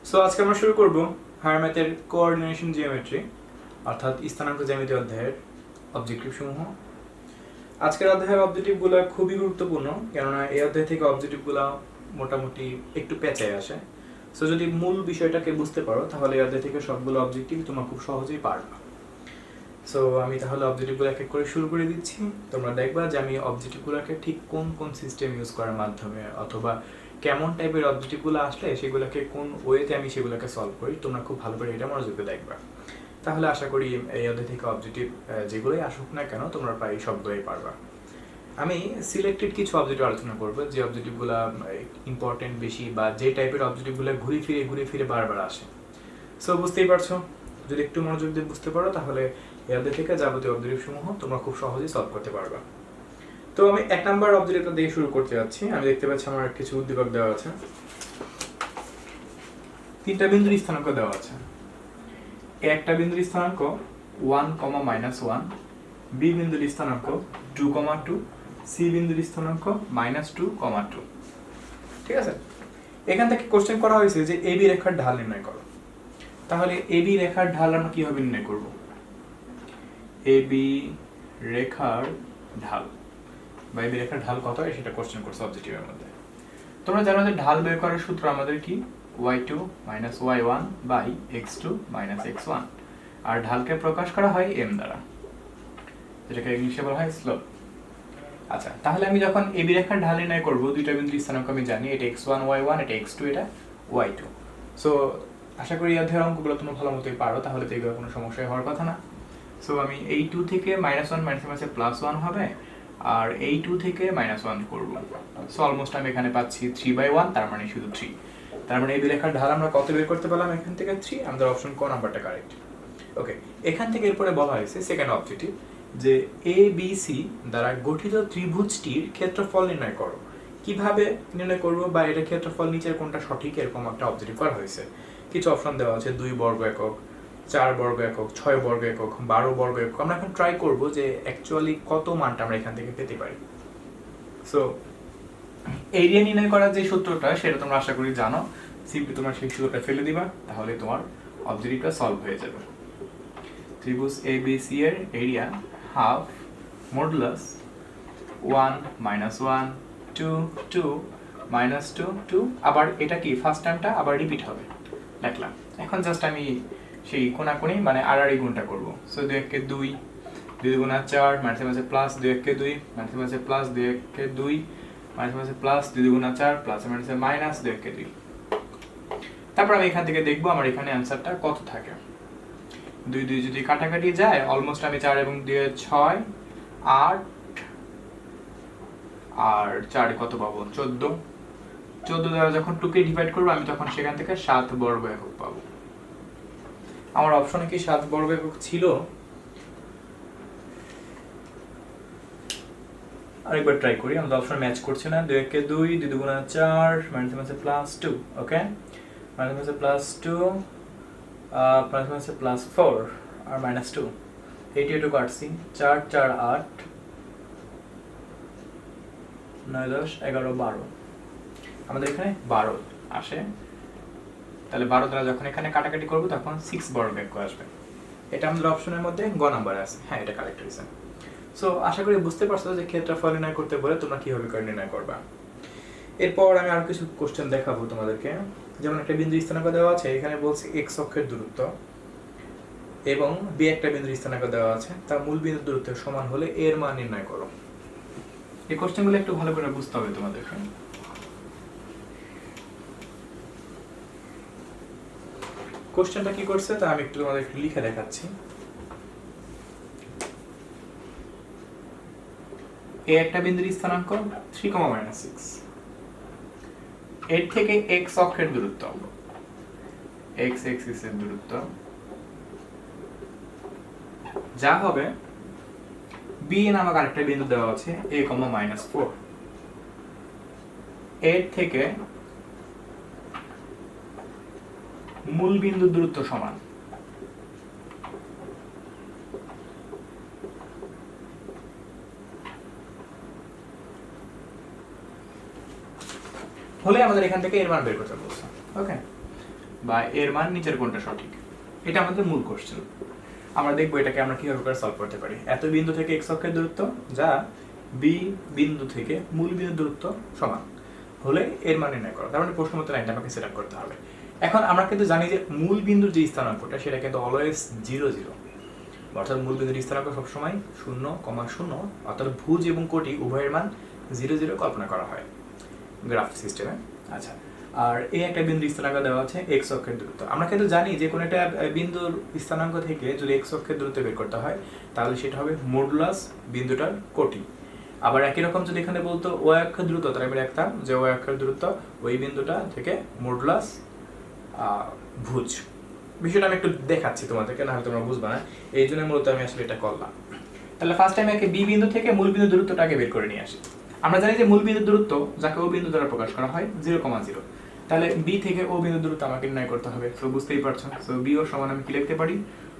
So আজকে আমরা শুরু করব হায়ার ম্যাথের কোঅর্ডিনেশন জিওমেট্রি অর্থাৎ স্থানাঙ্ক জ্যামিতি অধ্যায়ের অবজেক্টিভ সমূহ। আজকের অধ্যায়ের অবজেক্টিভগুলো খুবই গুরুত্বপূর্ণ, কেননা এই অধ্যায় থেকে অবজেক্টিভগুলো মোটামুটি একটু পেঁচায় আসে। সো যদি মূল বিষয়টাকে বুঝতে পারো তাহলে এই অধ্যায় থেকে সবগুলো অবজেক্টিভ তোমরা খুব সহজেই পারবে। সো আমি তাহলে অবজেক্টিভগুলো এক এক করে শুরু করে দিচ্ছি। তোমরা দেখবা যে আমি অবজেক্টিভগুলোকে ঠিক কোন কোন সিস্টেম ইউজ করার মাধ্যমে অথবা কেমন টাইপের অবজেক্টিভগুলো আসলে সেগুলোকে কোন ওয়েতে আমি সেগুলোকে সলভ করি, তোমরা খুব ভালো করে এটা মনোযোগ দিয়ে দেখবা। তাহলে আশা করি এই অধ্যায় থেকে অবজেক্টিভ যেগুলোই আসুক না কেন তোমরা প্রায় সবগুলোই পারবা। আমি সিলেক্টেড কিছু অবজেক্টিভ আলোচনা করবো যে অবজেক্টিভগুলো ইম্পর্টেন্ট বেশি বা যে টাইপের অবজেক্টিভগুলো ঘুরে ফিরে বারবার আসে। সো বুঝতেই পারছো, যদি একটু মনোযোগ দিয়ে বুঝতে পারো তাহলে এই অধ্যায় থেকে যাবতীয় অবজেক্টিভ সমূহ তোমরা খুব সহজেই সলভ করতে পারবা। তো আমি এক নাম্বার অবজেক্টটা দিয়ে শুরু করতে যাচ্ছি। আমি দেখতে পাচ্ছি আমার কিছু উদ্দীপক দেওয়া আছে, তিনটা বিন্দুর স্থানাঙ্ক দেওয়া আছে। একটা বিন্দুর স্থানাঙ্ক 1, -1, বি বিন্দুর স্থানাঙ্ক 2, 2, সি বিন্দুর স্থানাঙ্ক -2, 2। ঠিক আছে, এখান থেকে কোশ্চেন করা হয়েছে যে এবি রেখার ঢাল নির্ণয় করো। তাহলে এবি রেখার ঢাল আমরা কিভাবে নির্ণয় করব? এবি রেখার ঢাল বা এবি রেখার ঢাল কত হয় সেটা কোশ্চেন করছে অবজেক্টিভের মধ্যে। তোমরা জানো যে ঢাল বের করার সূত্র আমাদের কি y2 - y1 x2 - x1, আর ঢালকে প্রকাশ করা হয় m দ্বারা, যেটাকে ইংলিশে বলা হয় স্লোপ। আচ্ছা, তাহলে আমি যখন এবি রেখার ঢাল নির্ণয় করব, দুইটা বিন্দুর স্থানাঙ্ক আমি জানি, এটা x1 y1, এটা x2, এটা y2। সো আশা করি এই অধ্যায়ের অঙ্কগুলো তোমরা ভালো মতোই পারো, তাহলে তো এগুলো কোনো সমস্যা হওয়ার কথা না। সো আমি এই 2 থেকে -1 মাইনাসে +1 হবে, আর এই 2 থেকে -1 করব। সো অলমোস্ট আমি এখানে পাচ্ছি 3/1, তার মানে শুধু 3। তার মানে এই রেখার ঢাল আমরা কত বের করতে পারলাম? এখান থেকে 3। আমাদের অপশন ক নাম্বারটা কারেক্ট। ওকে, এখান থেকে এরপরে বলা হয়েছে সেকেন্ড অবজেক্টিভ যে এ বি সি দ্বারা গঠিত ত্রিভুজটির ক্ষেত্রফল নির্ণয় করো। কিভাবে নির্ণয় করব বা এটার ক্ষেত্রফল নিচের কোনটা সঠিক, এরকম একটা অবজেক্টিভ করা হয়েছে। কিছু অপশন দেওয়া আছে 2 বর্গ একক, 4 বর্গ একক, 6 বর্গ একক, 12 বর্গ একক। আমরা এখন ট্রাই করব যে অ্যাকচুয়ালি কত মানটা আমরা এখান থেকে পেতে পারি। সো এরিয়া নির্ণয় করার যে সূত্রটা সেটা তোমরা আশা করি জানো। সিম্পলি তোমরা সেই সূত্রটা ফেলে দিবা, তাহলে তোমার অবজেক্টিভটা সলভ হয়ে যাবে। ত্রিভুজ ABC এর এরিয়া হাফ মডুলাস 1 -1 2 2 -2 2, আবার এটা কি ফার্স্ট টার্মটা আবার রিপিট হবে, লিখলাম। এখন জাস্ট আমি সেই কোণাকুণি মানে আড়াআড়ি গুণটা করব। সো 2 × 2, 2 × 4, মাঝে মাঝে প্লাস 2 × 2, মাঝে মাঝে প্লাস 2 × 2, মাঝে মাঝে প্লাস 2 × 4, প্লাস মাঝে মাইনাস 2 × 2। তারপর আমি এখান থেকে দেখব আমার এখানে অ্যানসারটা কত থাকে। 2 2 যদি কাটাকাটি যায়, অলমোস্ট আমি 4 এবং 2 6 8, আর 4 কত পাবো? 14। 14 দ্বারা যখন 2 কে ডিভাইড করব আমি তখন সেখান থেকে 7 বর্গ একক পাবো। আমার অপশনে কি 7 বর্গ একক ছিল? আরেকবার ট্রাই করি, আমাদের অপশন ম্যাচ করছে না। 2 × 2, 2 × 4, মাঝে মাঝে প্লাস 2, ওকে, মাঝে মাঝে প্লাস 2, মাঝে মাঝে প্লাস 4 আর -2। 82 কাটছি, 4 4 8, 9 10 11 12, আমাদের এখানে 12 আসে। তাহলে 12 দ্বারা যখন এখানে কাটাকাটি করব তখন 6 বর্গ একক আসবে। এটা আমাদের অপশনের মধ্যে গ নাম্বারে আছে। হ্যাঁ, এটা কারেক্ট হয়েছে। সো আশা করি বুঝতে পারছো যে ক্ষেত্রফল নির্ণয় করতে বলে তোমরা কিভাবে করে নির্ণয় করবা। এরপর আমি আরো কিছু কোশ্চেন দেখাবো তোমাদেরকে। যেমন একটা বিন্দু স্থানাঙ্ক দেওয়া আছে, এখানে বলছে x অক্ষের দূরত্ব, এবং b একটা বিন্দুর স্থানাঙ্ক দেওয়া আছে, তার মূল বিন্দুর দূরত্ব সমান হলে এর মান নির্ণয় করো। এই কোশ্চেনগুলো একটু ভালো করে বুঝতে হবে তোমাদেরকে। কোশ্চেনটা কি করছে তা আমি একটু তোমাদেরকে লিখে দেখাচ্ছি। এ একটা বিন্দুর স্থানাঙ্ক 3, -6, এর থেকে x অক্ষের দূরত্ব, x এক্সিস এর দূরত্ব যা হবে, b নামক আরেকটা বিন্দু দেওয়া আছে a, -4, এর থেকে মূল বিন্দুর দূরত্ব সমান। হলে আমাদের এখান থেকে এর মান বের করতে বলছে। ওকে, বা এর মান নিচের কোনটা সঠিক, এটা আমাদের মূল কোশ্চেন। আমরা দেখবো এটাকে আমরা কিভাবে করে সলভ করতে পারি। এত বিন্দু থেকে এক্স অক্ষের দূরত্ব যা বি বিন্দু থেকে মূল বিন্দুর দূরত্ব সমান হলে এর মান নির্ণয় করো। তার মানে প্রশ্ন মতো লাইনটা আমাকে সেট আপ করতে হবে। এখন আমরা কিন্তু জানি যে মূল বিন্দুর যে স্থানাঙ্কটা সেটা কিন্তু অলওয়েজ 0 0, অর্থাৎ মূল বিন্দুর স্থানাঙ্ক সবসময় 0,0, অর্থাৎ ভুজ এবং কোটি উভয়ের মান 0 0 কল্পনা করা হয় গ্রাফ সিস্টেমে। আচ্ছা, আর এই একটা বিন্দুর স্থানাঙ্ক দেওয়া আছে এক্স অক্ষের দূরত্ব। আমরা কিন্তু জানি যে কোনো একটা বিন্দুর স্থানাঙ্ক থেকে যদি এক্স অক্ষের দূরত্ব বের করতে হয় তাহলে সেটা হবে মডুলাস বিন্দুটার কোটি। আবার একই রকম যদি এখানে বলতো ওয়াই অক্ষের দূরত্ব, তাহলে আমি লিখতাম যে ওয়াই অক্ষের দূরত্ব ওই বিন্দুটা থেকে মডুলাস ভুজ। বিষয়টা আমি একটু দেখাচ্ছি তোমাদেরকে, না হলে তোমরা বুঝবা না, এই জন্য মূলত আমি আসলে এটা করলাম। তাহলে ফার্স্ট টাইম একে বি বিন্দু থেকে মূল বিন্দুর দূরত্বটাকে বের করে নিয়ে আসি। আমরা জানি যে মূল বিন্দুর দূরত্ব যাকে ও বিন্দু দ্বারা প্রকাশ করা হয় 0,0, তাহলে বি থেকে ও বিন্দুর দূরত্ব আমাকে নির্ণয় করতে হবে। তো বুঝতেই পারছো, সো বি ও সমান আমি কি লিখতে পারি,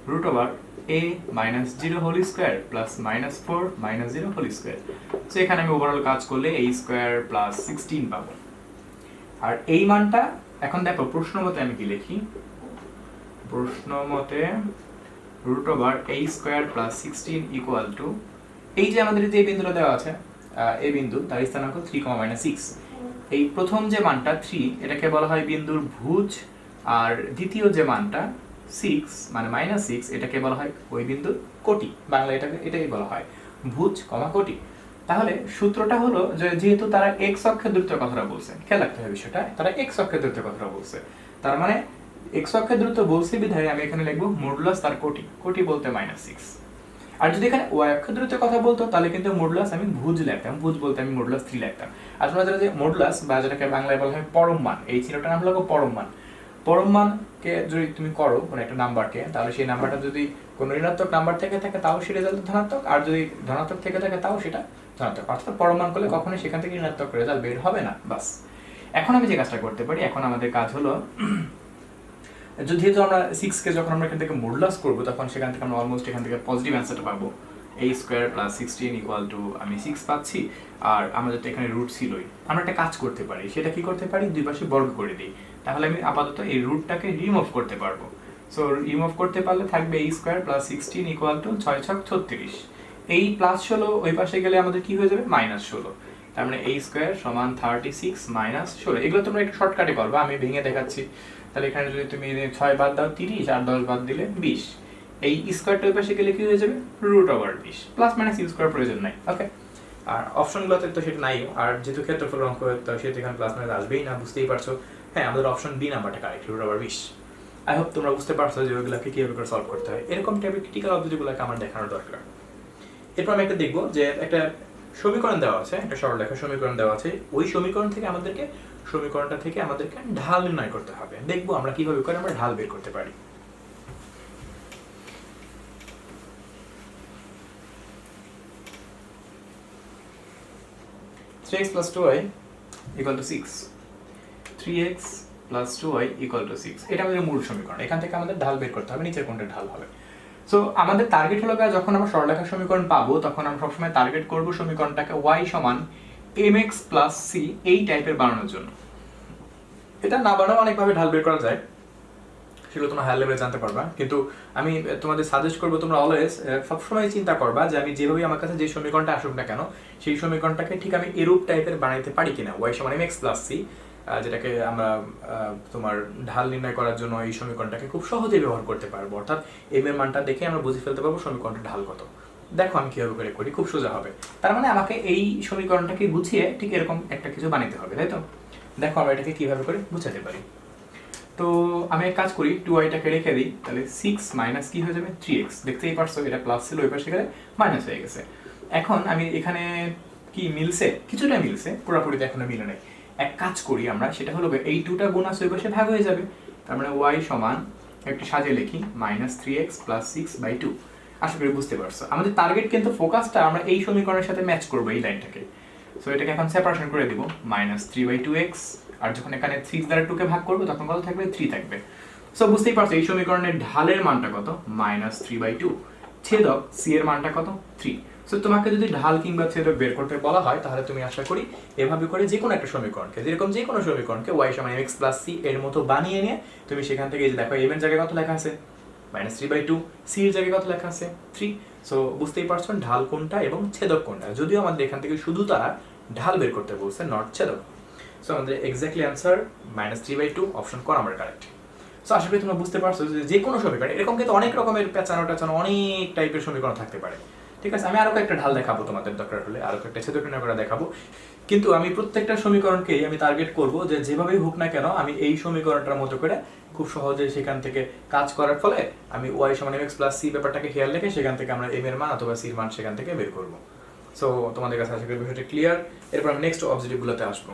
√a -0 whole square plus -4 -0 whole square. So এখানে আমি ওভারঅল কাজ করলে a স্কয়ার প্লাস 16 পাবো। আর এই মানটা এখন দেখো প্রশ্ন মতে আমি কি লিখি, প্রশ্ন মতে √a square plus 16 equal to, এই যে আমাদের যে বিন্দুটা দেওয়া আছে এই বিন্দু তার স্থানাঙ্ক 3,-6, এই প্রথম যে মানটা 3 এটাকে বলা হয় বিন্দুর ভুজ, আর দ্বিতীয় যে মানটা 6 মানে -6 এটাকে বলা হয় ওই বিন্দুর কোটি। বাংলা এটাই বলা হয় ভুজ, কোটি। তাহলে সূত্রটা হলো যে যেহেতু তারা এক্স অক্ষের দূরত্বের কথাটা বলছে, খেয়াল রাখতে হবে বিষয়টা, তারা এক্স অক্ষের দূরত্বের কথাটা বলছে, তার মানে এক্স অক্ষের দূরত্ব বলছে বিধায় আমি এখানে লিখবো মডুলাস তার কোটি, কোটি বলতে -6। আর যদি এখানে ওয়াই অক্ষের দূরত্বের কথা বলতো তাহলে কিন্তু মডুলাস আমি ভুজ লিখতাম, ভুজ বলতে আমি মডুলাস 3 লিখতাম। আর তোমরা জানো যে মডুলাস বা যেটাকে বাংলায় বলা হয় পরম মান, এই চিহ্নটার নাম হলো পরম মান। পরম মানকে যদি তুমি করো কোনো একটা নাম্বারকে, তাহলে সেই নাম্বারটা যদি কোনো ঋণাত্মক নাম্বার থেকে থাকে তাও সেই রেজাল্ট ধনাত্মক, আর যদি ধনাত্মক থেকে থাকে তাও সেটা ধনাত্মক। অর্থাৎ পরম মান করলে কখনোই সেখান থেকে ঋণাত্মক রেজাল্ট বের হবে না। বাস, এখন আমি যে কাজটা করতে পারি, এখন আমাদের কাজ হলো যেহেতু আমরা 6 কে যখন আমরা এখান থেকে মডুলাস করবো তখন সেখান থেকে আমরা অলমোস্ট এখান থেকে পজিটিভ অ্যান্সারটা পাবো, a square plus 16 equal to আমি 6 পাচ্ছি। আর আমাদের তো এখানে রুট ছিলই, আমরা একটা কাজ করতে পারি, সেটা কি করতে পারি, দুই পাশে বর্গ করে দিই, তাহলে আমি আপাতত এই রুটটাকে রিমুভ করতে পারবো। সো রিমুভ করতে পারলে থাকবে a square plus 16 equal to 6 6 36, এই প্লাস 16 ওই পাশে গেলে আমাদের কি হয়ে যাবে -16, তার মানে a স্কয়ার সমান 36 -16। এগুলো তোমরা একটু শর্টকাটে করবা, আমি ভেঙে দেখাচ্ছি। তাহলে এখানে যদি তুমি 6 বাদ দাও 30, আর 10 বাদ দিলে 20, এই স্কয়ারটা ওই পাশে গেলে কি হয়ে যাবে √20, প্লাস মাইনাস ইউজ করার প্রয়োজন নাই। ওকে, আর অপশনগুলোতে তো সেটা নাই, আর যেহেতু ক্ষেত্রফল অঙ্ক তো সেটা এখানে প্লাস মাইনাস আসবেই না, বুঝতেই পারছো। হ্যাঁ, আমাদের অপশন বি নাম্বারটা কারেক্ট, √20। আই হোপ তোমরা বুঝতে পারছো যে ওইগুলোকে কিভাবে করে সলভ করতে হয়। এরকম টাইপের ক্রিটিক্যাল অবজেক্টগুলোকে আমার দেখানোর দরকার। এরপর আমি একটা দেখবো যে একটা সমীকরণ দেওয়া আছে, একটা সরলরেখা সমীকরণ দেওয়া আছে, ওই সমীকরণ থেকে আমাদেরকে ঢাল নির্ণয় করতে হবে। দেখবো আমরা কিভাবে করে আমরা ঢাল বের করতে পারি। x plus 2y equal to 6, 3x plus 2y equal to 6, এটা আমাদের মূল সমীকরণ। এখান থেকে আমাদের ঢাল বের করতে হবে, নিচের কোনটা ঢাল হবে। সো আমাদের টার্গেট হলো যখন আমরা সরলরেখা সমীকরণ পাবো তখন আমরা সবসময় টার্গেট করব সমীকরণটাকে y সমান mx plus c এই টাইপের বানানোর জন্য। এটা না বানাও অনেকভাবে ঢাল বের করা যায়, সেগুলো তোমরা হাই লেভেলে জানতে পারবা, কিন্তু আমি তোমাদের সাজেস্ট করবো তোমরা অলওয়েজ সবসময় চিন্তা করবা যে আমি যেভাবে আমার কাছে যে সমীকরণটা আসুক না কেন সেই সমীকরণটাকে ঠিক আমি এরূপ টাইপের বানাইতে পারি কিনা, y সমান mx plus c, যেটাকে আমরা তোমার ঢাল নির্ণয় করার জন্য এই সমীকরণটাকে খুব সহজেই ব্যবহার করতে পারবো। অর্থাৎ m এর মানটা দেখে আমরা বুঝে ফেলতে পারবো সমীকরণটা ঢাল কত। দেখো আমি কিভাবে করে করি, খুব সোজা হবে। তার মানে আমাকে এই সমীকরণটাকে গুছিয়ে ঠিক এরকম একটা কিছু বানাতে হবে, তাই তো? দেখো আমরা এটাকে কিভাবে করে বুঝাতে পারি। তো আমি এক কাজ করি, 2y-টাকে রেখে দিই, তাহলে 6 মাইনাস কি হয়ে যাবে 3x, দেখতেই পারছো এটা প্লাস ছিল ওই পাশে গেলে মাইনাস হয়ে গেছে। এখন আমি এখানে কি মিলছে, কিছুটা মিলছে, পুরোপুরি তো এখনো মিলে নাই। এক কাজ করি আমরা, সেটা হলো এই 2টা গুণ আছে ওই পাশে ভাগ হয়ে যাবে, তার মানে y সমান একটু সাজিয়ে লিখি -3x + 6/2। আশা করি বুঝতে পারছো। আমাদের টার্গেট কিন্তু ফোকাসটা আমরা এই সমীকরণের সাথে ম্যাচ করবো, এই লাইনটাকে। সো এটাকে এখন সেপারেশন করে দিব, -3/2x, আর যখন এখানে 6 দ্বারা 2 কে ভাগ করব তখন কত থাকবে 3 থাকবে। সো বুঝতেই পারছো এই সমীকরণের ঢালের মানটা কত -3/2, ছেদক c এর মানটা কত 3। সো তোমাকে যদি ঢাল কিংবা ছেদক বের করতে বলা হয় তাহলে তুমি আশা করি এভাবে করে যে কোনো একটা সমীকরণকে, যেরকম যে কোনো সমীকরণকে y সমান mx প্লাস c এর মতো বানিয়ে নিয়ে তুমি সেখান থেকে এই যে দেখো m এর জায়গায় কত লেখা আছে -3/2, c এর জায়গায় কত লেখা আছে 3। সো বুঝতেই পারছো ঢাল কোনটা এবং ছেদক কোনটা, যদিও আমাদের এখান থেকে শুধু তারা ঢাল বের করতে বলছে, নট ছেদক। সো আমাদের এক্স্যাক্টলি অ্যান্সার -3/2, অপশন ক নাম্বার কারেক্ট। সো আশা করি তোমরা বুঝতে পারছো যে কোনো সমীকরণ, এরকম কিন্তু অনেক রকমের পেঁচানো টাচানো অনেক টাইপের সমীকরণ থাকতে পারে, ঠিক আছে। আমি আরো কয়েকটা ঢাল দেখাবো তোমাদের দরকার হলে, আরো কয়েকটা ছেদক নির্ণয় করে দেখাবো, কিন্তু আমি প্রত্যেকটা সমীকরণকেই আমি টার্গেট করব যে যেভাবেই হোক না কেন আমি এই সমীকরণটার মতো করে খুব সহজে সেখান থেকে কাজ করার ফলে আমি y সমান mx প্লাস c ব্যাপারটাকে খেয়াল রেখে সেখান থেকে আমরা m এর মান অথবা c এর মান সেখান থেকে বের করব। সো তোমাদের কাছে আশা করি বিষয়টা ক্লিয়ার। এরপর আমি নেক্সট অবজেক্টিভগুলোতে আসবো।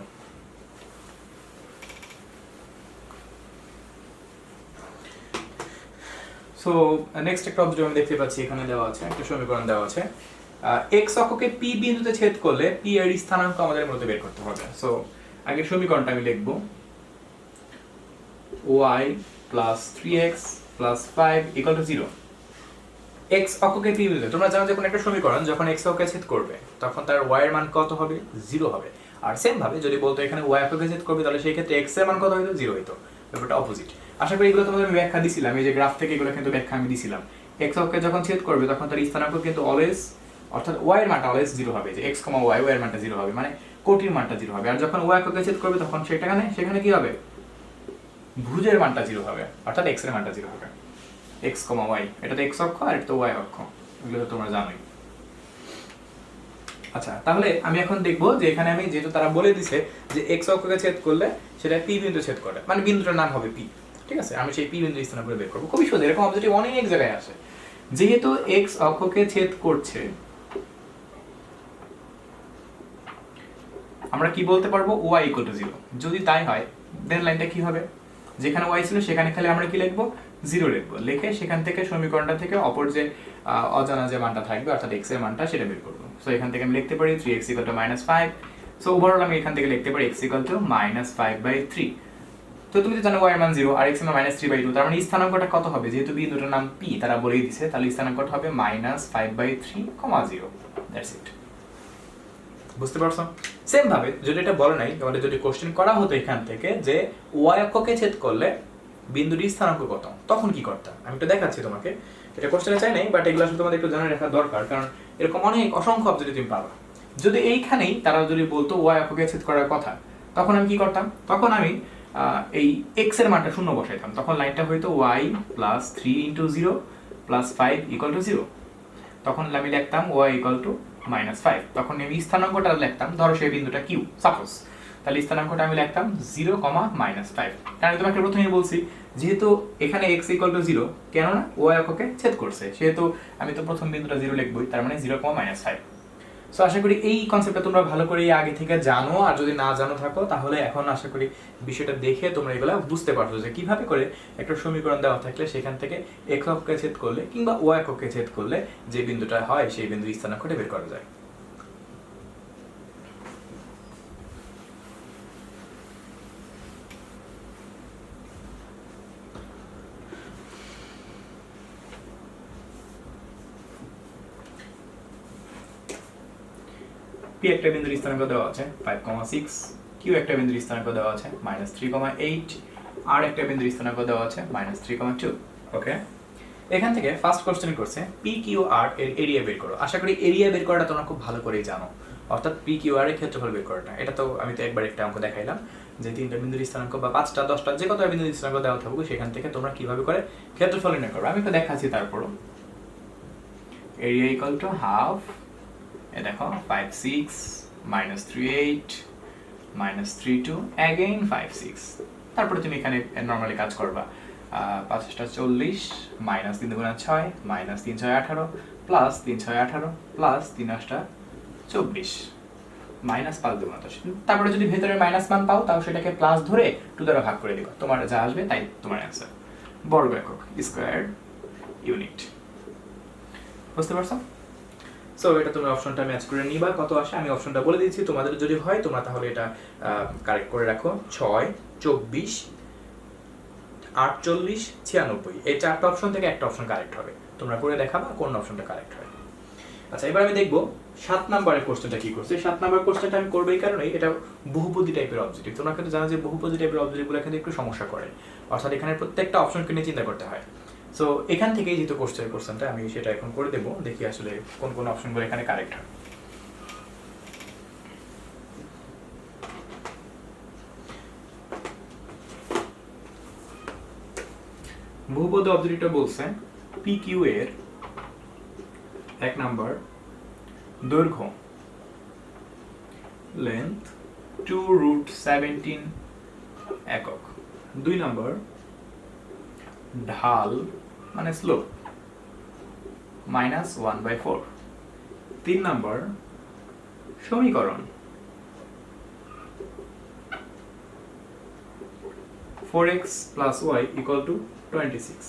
সো নেক্সট একটা অবজেক্টিভ আমি দেখতে পাচ্ছি এখানে দেওয়া আছে, একটা সমীকরণ দেওয়া আছে x অক্ষকে p বিন্দুতে ছেদ করলে p এর স্থানাঙ্ক আমাদের মূলত বের করতে হবে। সো আগে সমীকরণটা আমি লিখব y plus 3x plus 5 equal to 0। x অক্ষকে p বিন্দুতে, তোমরা জানো যে কোনো একটা সমীকরণ যখন x অক্ষকে ছেদ করবে তখন তার y এর মান কত হবে 0 হবে। আর সেম ভাবে যদি বলতো এখানে y অক্ষকে ছেদ করবে তাহলে সেই ক্ষেত্রে x এর মান কত হইতো 0 হইতো, ব্যাপারটা অপোজিট। আশা করি এগুলো তোমাদের আমি ব্যাখ্যা দিছিলাম, এই যে গ্রাফ থেকে এগুলো কিন্তু ব্যাখ্যা আমি দিছিলাম। x অক্ষকে যখন ছেদ করবে তখন তার স্থানাঙ্ক কিন্তু অলওয়েজ, অর্থাৎ y এর মানটা অলওয়েজ 0 হবে, যে x, y এর মানটা 0 হবে, মানে কোটির মানটা 0 হবে। আর যখন y অক্ষকে ছেদ করবে তখন সেখানে কি হবে, ভুজের মানটা 0 হবে, অর্থাৎ x এর মানটা 0 হবে। x, y, এটা তো x অক্ষ আর এটা তো y অক্ষ, এগুলো তো তোমরা জানোই। আচ্ছা, তাহলে আমি এখন দেখবো যে এখানে আমি যেহেতু তারা বলে দিছে যে x অক্ষকে ছেদ করলে সেটা p বিন্দু ছেদ করে, মানে বিন্দুটার নাম হবে p, ঠিক আছে। আমি সেই p বিন্দু স্থানাঙ্ক বের করব, খুবই সহজ। এরকম অবজেক্টিভ অনেক জায়গায় আসে। যেহেতু x অক্ষকে ছেদ করছে আমরা কি বলতে পারবো y = 0। যদি তাই হয় দেন লাইনটা কি হবে, যেখানে y ছিল সেখানে খালি আমরা কি লিখবো 0 লিখবো, লিখে সেখান থেকে সমীকরণটা থেকে অপর যে অজানা যে মানটা থাকবে অর্থাৎ x এর মানটা সেটা বের করব। সো এখান থেকে আমি লিখতে পারি 3x = -5। সো ওভারঅল আমি এখান থেকে লিখতে পারি x = -5/3। তো তুমি তো জানো y এর মান 0 আর x এর মান -3/2, তার মানে স্থানাঙ্কটা কত হবে, যেহেতু বিন্দুটার নাম p তারা বলেই দিয়েছে, তাহলে স্থানাঙ্কটা হবে -5/3, 0। That's it. বুঝতে পারছো? সেম ভাবে যদি এটা বলে নাই, আমাদের যদি কোশ্চেন করা হতো এখান থেকে যে y অক্ষকে ছেদ করলে বিন্দুটির স্থানাঙ্ক কত, তখন কি করতাম আমি একটু দেখাচ্ছি তোমাকে। এটা কোশ্চেনে চাই নাই, বাট এগুলো আসলে তোমাদের একটু জানা রাখা দরকার, কারণ এরকম অনেক অসংখ্য অবজেক্টিভ তুমি পাবা। যদি এইখানেই তারা যদি বলতো y অক্ষকে ছেদ করার কথা, তখন আমি কি করতাম, তখন আমি এই x এর মানটা 0 বসাইতাম, তখন লাইনটা হয়তো y + 3 × 0 + 5 = 0। তখন আমি লিখতাম y = -5। তখন আমি স্থানাঙ্কটা লিখতাম, ধরো সেই বিন্দুটা q সাপোজ, তাহলে স্থানাঙ্কটা আমি লিখতাম 0, -5। কারণ আমি তোমাকে প্রথমেই বলছি যেহেতু এখানে x = 0, কেন না y অক্ষকে ছেদ করছে, সেহেতু আমি তো প্রথম বিন্দুটা 0 লিখবই, তার মানে 0, -5। সো আশা করি এই কনসেপ্টটা তোমরা ভালো করে আগে থেকে জানো, আর যদি না জানো থাকো তাহলে এখন আশা করি বিষয়টা দেখে তোমরা এগুলো বুঝতে পারছো যে কিভাবে করে একটা সমীকরণ দেওয়া থাকলে সেখান থেকে x অক্ষকে ছেদ করলে কিংবা y অক্ষকে ছেদ করলে যে বিন্দুটা হয় সেই বিন্দুর স্থানাঙ্কটা বের করা যায়। p একটা বিন্দুর স্থানাঙ্ক দেওয়া আছে 5,6, q একটা বিন্দুর স্থানাঙ্ক দেওয়া আছে -3,8, আর একটা বিন্দুর স্থানাঙ্ক দেওয়া আছে -3,2। ওকে, এখান থেকে ফার্স্ট কোশ্চেন করছে PQR এর এরিয়া বের করো। আশা করি এরিয়া বের করাটা তোমরা খুব ভালো করেই জানো, অর্থাৎ PQR এর ক্ষেত্রফল বের করাটা। এটা তো আমি তো একবার একটা অঙ্ক দেখাইলাম যে 3টা বিন্দুর স্থানাঙ্ক বা 5টা 10টা যে কত বিন্দুর স্থানাঙ্ক দেওয়া থাকবে সেখান থেকে তোমরা কিভাবে করে ক্ষেত্রফল নির্ণয় করবে আমি তো দেখাচ্ছি। তারপরও এরিয়া = হাফ, এ দেখো 5,6 -3,8 -3,2 अगेन 5,6। তারপরে তুমি এখানে নরমালি কাজ করবা, 5টা 40 -3 × 6 -3 × 6 18 +3 × 6 18 +3 × 8 24 -5 × 10। তারপরে যদি ভেতরে মাইনাস মান পাও তাও সেটাকে প্লাস ধরে 2 দ্বারা ভাগ করে দিবা, তোমার যা আসবে তাই তোমার অ্যানসার। বর্গ একক, স্কয়ার ইউনিট। বুঝতে পারছো? সো এটা তুমি অপশনটা ম্যাচ করে নিবা, কত আসে আমি অপশনটা বলে দিচ্ছি, তোমাদের যদি হয় তোমরা তাহলে এটা কারেক্ট করে রাখো। 6, 24, 48, 96, এই 4টা অপশন থেকে একটা অপশন কারেক্ট হবে, তোমরা করে দেখাবা কোন অপশনটা কারেক্ট হয়। আচ্ছা, এবার আমি দেখবো 7 নম্বরের কোশ্চেনটা কি করছে। 7 নম্বর কোশ্চেনটা আমি করবো এই কারণেই, এটা বহুপদী টাইপের অবজেক্টিভ। তোমরা কিন্তু জানো যে বহুপদী টাইপের অবজেক্টিভগুলো কিন্তু একটু সমস্যা করে, অর্থাৎ এখানে প্রত্যেকটা অপশনকে নিয়ে চিন্তা করতে হয়। সো এখান থেকেই যেহেতু কোশ্চেনটা আমি সেটা এখন করে দেবো, দেখি আসলে কোন কোন অপশনগুলো এখানে কারেক্ট হয়। বহুপদী অবজেক্টিভটা বলছে PQ এর 1 নাম্বার দৈর্ঘ্য লেন্থ 2√17 একক, 2 নাম্বার ঢাল মানে স্লোপ -1/4, 3 নাম্বার সমীকরণ 4x + y = 26।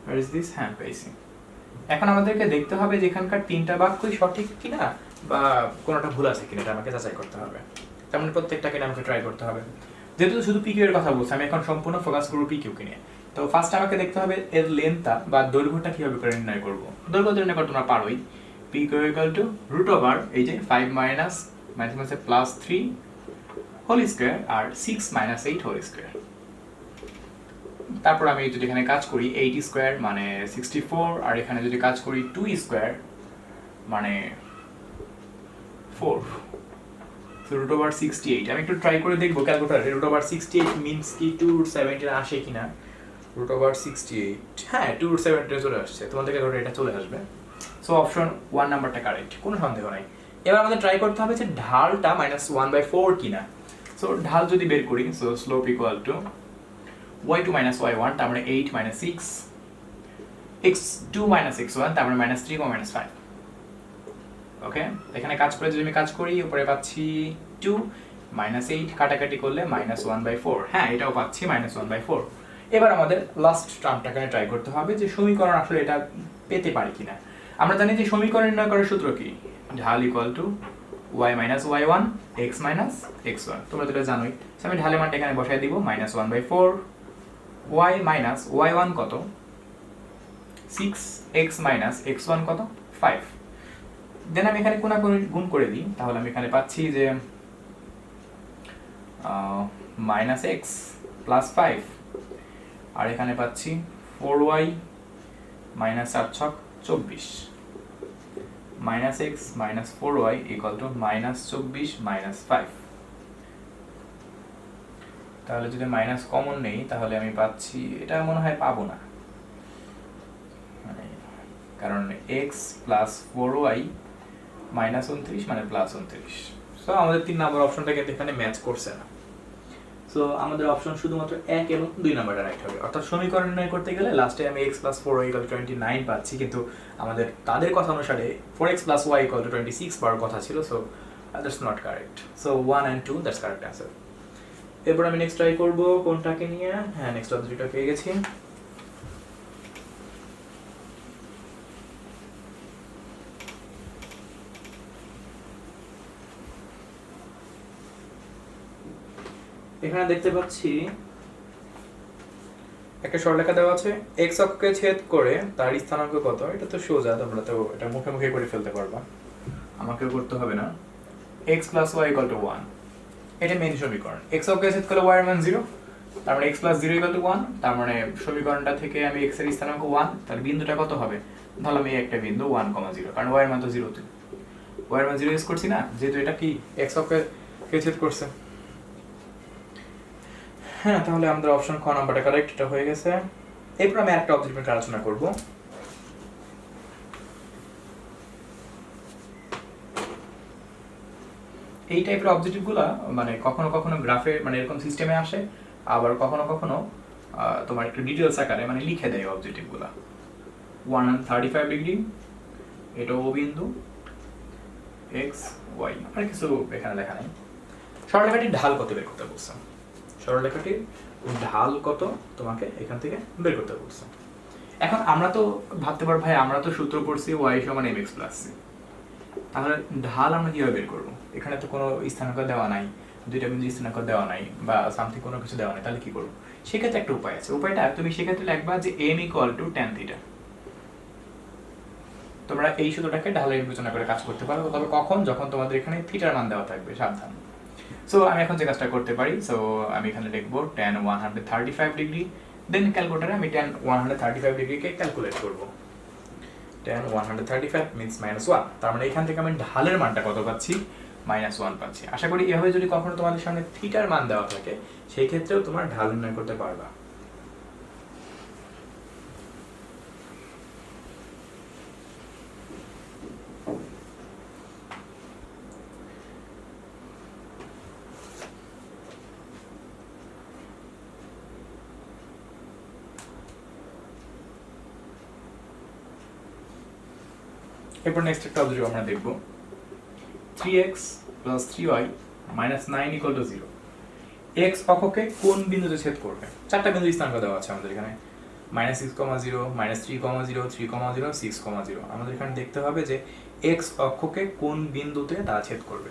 Where is this? হ্যাঁ, পেয়েছি। এখন আমাদেরকে দেখতে হবে যে এখানকার 3টা বাক্যই সঠিক কিনা বা কোনোটা ভুল আছে কিনা, এটা আমাকে যাচাই করতে হবে। তার মানে প্রত্যেকটাকে আমাকে ট্রাই করতে হবে। যেহেতু শুধু PQ এর কথা বলছি, আমি এখন সম্পূর্ণ ফোকাস করব PQ কে নিয়ে। তো ফার্স্ট আমাকে দেখতে হবে এর লেন্থটা বা দৈর্ঘ্যটা কিভাবে করে নির্ণয় করব। দৈর্ঘ্য নির্ণয় করতে তোমরা পারোই। PQ = √ওভার এই যে 5 মাইনাস মাইনাসে +3 হোল স্কয়ার আর 6 - 8 হোল স্কয়ার। তারপর আমি যদি এখানে কাজ করি 8 স্কয়ার মানে 64, আর এখানে যদি কাজ করি 2 স্কয়ার মানে 4, সো √68। আমি একটু ট্রাই করে দেখবো ক্যালকুলেটরে √68 মিন্স কি 2√17 আসে কিনা। √68, হ্যাঁ 2√17 চলে আসছে, তোমাদের ধরে এটা চলে আসবে। সো অপশন 1 নাম্বারটা কারেক্ট, কোনো সন্দেহ নাই। এবার আমাদের ট্রাই করতে হবে যে ঢালটা -1/4 কিনা। সো ঢাল যদি বের করি, সো স্লোপ = y2 - y1 তার মানে 8 - 6, x2 - x1 তার মানে -3, -5। ওকে, এখানে কাজ করে যদি আমি কাজ করি উপরে পাচ্ছি 2 - 8 কাটাকাটি করলে -1/4, হ্যাঁ এটাও পাচ্ছি -1/4। এবার আমাদের লাস্ট টার্মটাকে ট্রাই করতে হবে যে সমীকরণ আসলে এটা পেতে পারি কিনা। আমরা জানি যে সমীকরণ নির্ণয় করার সূত্র কি, ঢাল = y - y1 x - x1, তোমরা তো এটা জানোই। আমি ঢালের মানটা এখানে বসাই দিব -1/4, y - y1 কত 6, x - x1 কত 5। দেন আমি এখানে গুণ করে দিই, তাহলে আমি এখানে পাচ্ছি যে -x + 5, আর এখানে পাচ্ছি 4y - 8 × 24, -x - 4y = -24 - 5। তাহলে যদি মাইনাস কমন নেই তাহলে আমি পাচ্ছি, এটা মনে হয় পাবো না, কারণ x + 4y - 29 মানে +29। সো আমাদের 3 নাম্বার অপশনটা কিন্তু এখানে ম্যাচ করছে না। সো আমাদের অপশন শুধুমাত্র 1 এবং 2 নাম্বারটা রাইট হবে। অর্থাৎ সমীকরণ নির্ণয় করতে গেলে লাস্টে আমি x + 4y = 29 পাচ্ছি, কিন্তু আমাদের তাদের কথা অনুসারে 4x + y = 26 পাওয়ার কথা ছিল। So that's not correct. So 1 and 2 that's correct answer. এরপর আমি নেক্সট ট্রাই করব কোনটাকে নিয়ে, হ্যাঁ নেক্সট অবজেক্টটা পেয়ে গেছি। এখানে দেখতে পাচ্ছি একটা সরলরেখা দেওয়া আছে, x অক্ষকে ছেদ করে তার স্থানাঙ্ক কত। এটা তো সোজা, তোমরা তো এটা মুখে মুখে করে ফেলতে পারবা, আমাকেও করতে হবে না। x + y = 1, এটা মেইন সমীকরণ। x অক্ষকে ছেদ করলে y এর মান 0, তার মানে x + 0 = 1, তার মানে সমীকরণটা থেকে আমি x এর স্থানাঙ্ক 1, তার বিন্দুটা কত হবে, ধরলাম এই একটা বিন্দু 1, 0, কারণ y এর মান তো 0 তে, y এর মান 0 ইউজ করছি না, যেহেতু এটা কি x অক্ষকে ছেদ করছে। হ্যাঁ, তাহলে আমাদের অপশন খ নাম্বারটা কারেক্ট, এটা হয়ে গেছে। এরপর আমি একটা অবজেক্ট নিয়ে আলোচনা করব। এই টাইপের অবজেক্টিভগুলো মানে কখনো কখনো গ্রাফে মানে এরকম সিস্টেমে আসে, আবার কখনো কখনো তোমার একটু ডিটেলস আকারে মানে লিখে দেয় অবজেক্টিভগুলো। 135 ডিগ্রি, এটা ও বিন্দু, x y, আর কিছু এখানে লেখা নেই। সরলরেখাটির ঢাল কত বের করতে বলছে, সরলরেখাটির ঢাল কত তোমাকে এখান থেকে বের করতে বলছে। এখন আমরা তো ভাবতে পারবো ভাই আমরা তো সূত্র পড়ছি y = mx + c, তাহলে ঢাল আমরা কিভাবে বের করবো? এখানে তো কোনো স্থানাঙ্ক দেওয়া নাই, দুইটা বিন্দু স্থানাঙ্ক দেওয়া নাই বা সামথিং কোনো কিছু দেওয়া নাই, তাহলে কি করবো? সেক্ষেত্রে একটা উপায় আছে। উপায়টা তুমি সেক্ষেত্রে লিখবা যে m = tan θ। তোমরা এই সূত্রটাকে ঢালের বিবেচনা করে কাজ করতে পারো, তবে কখন? যখন তোমাদের এখানে থিটার মান দেওয়া থাকবে, সাবধান। সো আমি এখন যে কাজটা করতে পারি, সো আমি এখানে লিখব tan 135 ডিগ্রি, দেন ক্যালকুলেটরে আমি tan 135 ডিগ্রিকে ক্যালকুলেট করব। tan 135 মিন্স -1, তার মানে এখান থেকে আমি ঢালের মানটা কত পাচ্ছি? -1 পাচ্ছি। আশা করি এভাবে যদি কখনো তোমাদের সামনে থিটার মান দেওয়া থাকে সেই ক্ষেত্রেও তোমার ঢাল নির্ণয় করতে পারবা। এরপর নেক্সট একটা অবজেক্টিভ আমরা দেখব 3x + 3y - 9 = 0। x অক্ষকে কোন বিন্দুতে ছেদ করবে? চারটা বিন্দু স্থানাঙ্ক দেওয়া আছে আমাদের এখানে, -6, -0, -3, 0, 3, 0, 6, 0। আমাদের এখানে দেখতে হবে যে x অক্ষকে কোন বিন্দুতে তারা ছেদ করবে।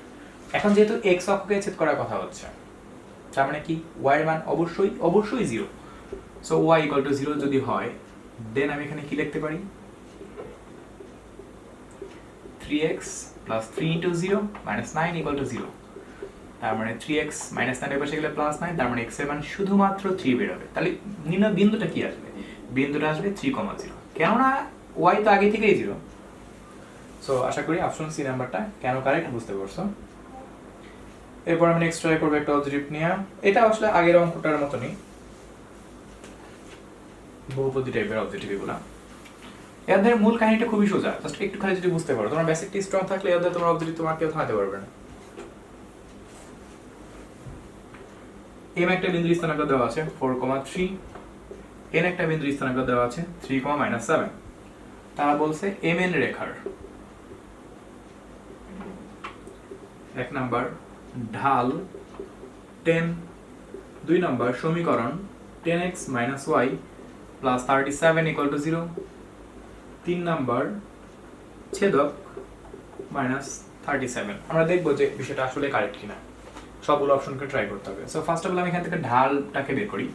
এখন যেহেতু x অক্ষকে ছেদ করার কথা হচ্ছে, তার মানে কি y এর মান অবশ্যই 0। সো y = 0 যদি হয়, দেন আমি এখানে কি লিখতে পারি? 3x + 3 × 0 - 9 = 0। তার মানে 3x - 9 এর পাশে গেলে +9, তার মানে x এর মান শুধুমাত্র 3 বের হবে। তাহলে নির্ণয় বিন্দুটা কি আসবে? বিন্দুটা আসবে 3, 0, কেননা y তো আগে থেকেই 0। সো আশা করি অপশন সি নাম্বারটা কেন কারেক্ট বুঝতে পারছো। এরপর আমি নেক্সট ট্রাই করব একটা অবজেক্টিভ নিয়ে। এটা আসলে আগের অঙ্কটার মতনই, বহুপদী টাইপের অবজেক্টিভ এগুলা। এদের মূল কাহিনীটা খুবই সোজা, জাস্ট একটু খালি যদি বুঝতে পারো, তোমার বেসিকটি স্ট্রং থাকলে এদের তোমার অবজেক্টিভ তোমার কেউ থামাতে পারবে না। m একটা বিন্দুর স্থানাঙ্ক দেওয়া আছে 4,3, n একটা বিন্দুর স্থানাঙ্ক দেওয়া আছে 3, -7। তারা বলছে mn রেখার 1 নাম্বার ঢাল 10, 2 নাম্বার সমীকরণ 10x - y + 37 = 0, 3 নাম্বার ছেদক -37। আমরা দেখবো যে বিষয়টা আসলে কারেক্ট কিনা, সবগুলো অপশনকে ট্রাই করতে হবে। সো ফার্স্ট অফ অল আমি এখান থেকে ঢালটাকে বের করি।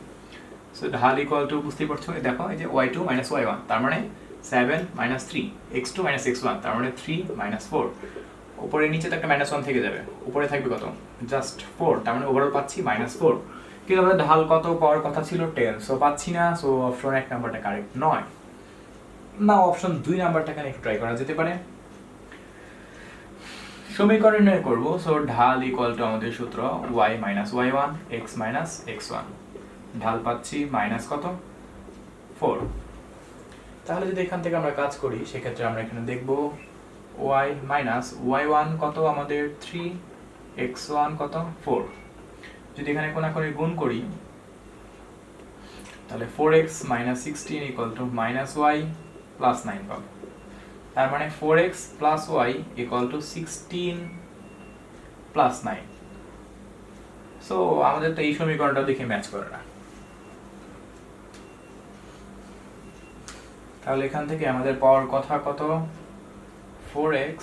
সো ঢাল = বুঝতেই পারছো, দেখো এই যে y2 - y1, তার মানে 7 - 3, x2 - x1, তার মানে 3 - 4। উপরে নিচে তো একটা -1 থেকে যাবে, উপরে থাকবে কত? জাস্ট 4, তার মানে ওভারঅল পাচ্ছি -4। কিন্তু আমাদের ঢাল কত পাওয়ার কথা ছিল? 10, সো পাচ্ছি না। সো অপশন 1 নাম্বারটা কারেক্ট নয়। না, অপশন 2 নাম্বারটা এখানে একটু ট্রাই করা যেতে পারে। সমীকরণ নির্ণয় করব। সো ঢাল = আমাদের সূত্র y - y1 x - x1। ঢাল পাচ্ছি মাইনাস কত? 4। তাহলে যদি এখান থেকে আমরা কাজ করি সেক্ষেত্রে আমরা এখানে দেখব y - y1 কত আমাদের 3, x1 কত 4। যদি এখানে কোনাকুনি গুণ করি তাহলে 4x - 16 = -y + 9 পাবো। তার মানে 4x + y = 16 + 9। সো আমাদের তো এই সমীকরণটা দেখে ম্যাচ করে না। তাহলে এখান থেকে আমাদের পাওয়ার কথা কত? 4x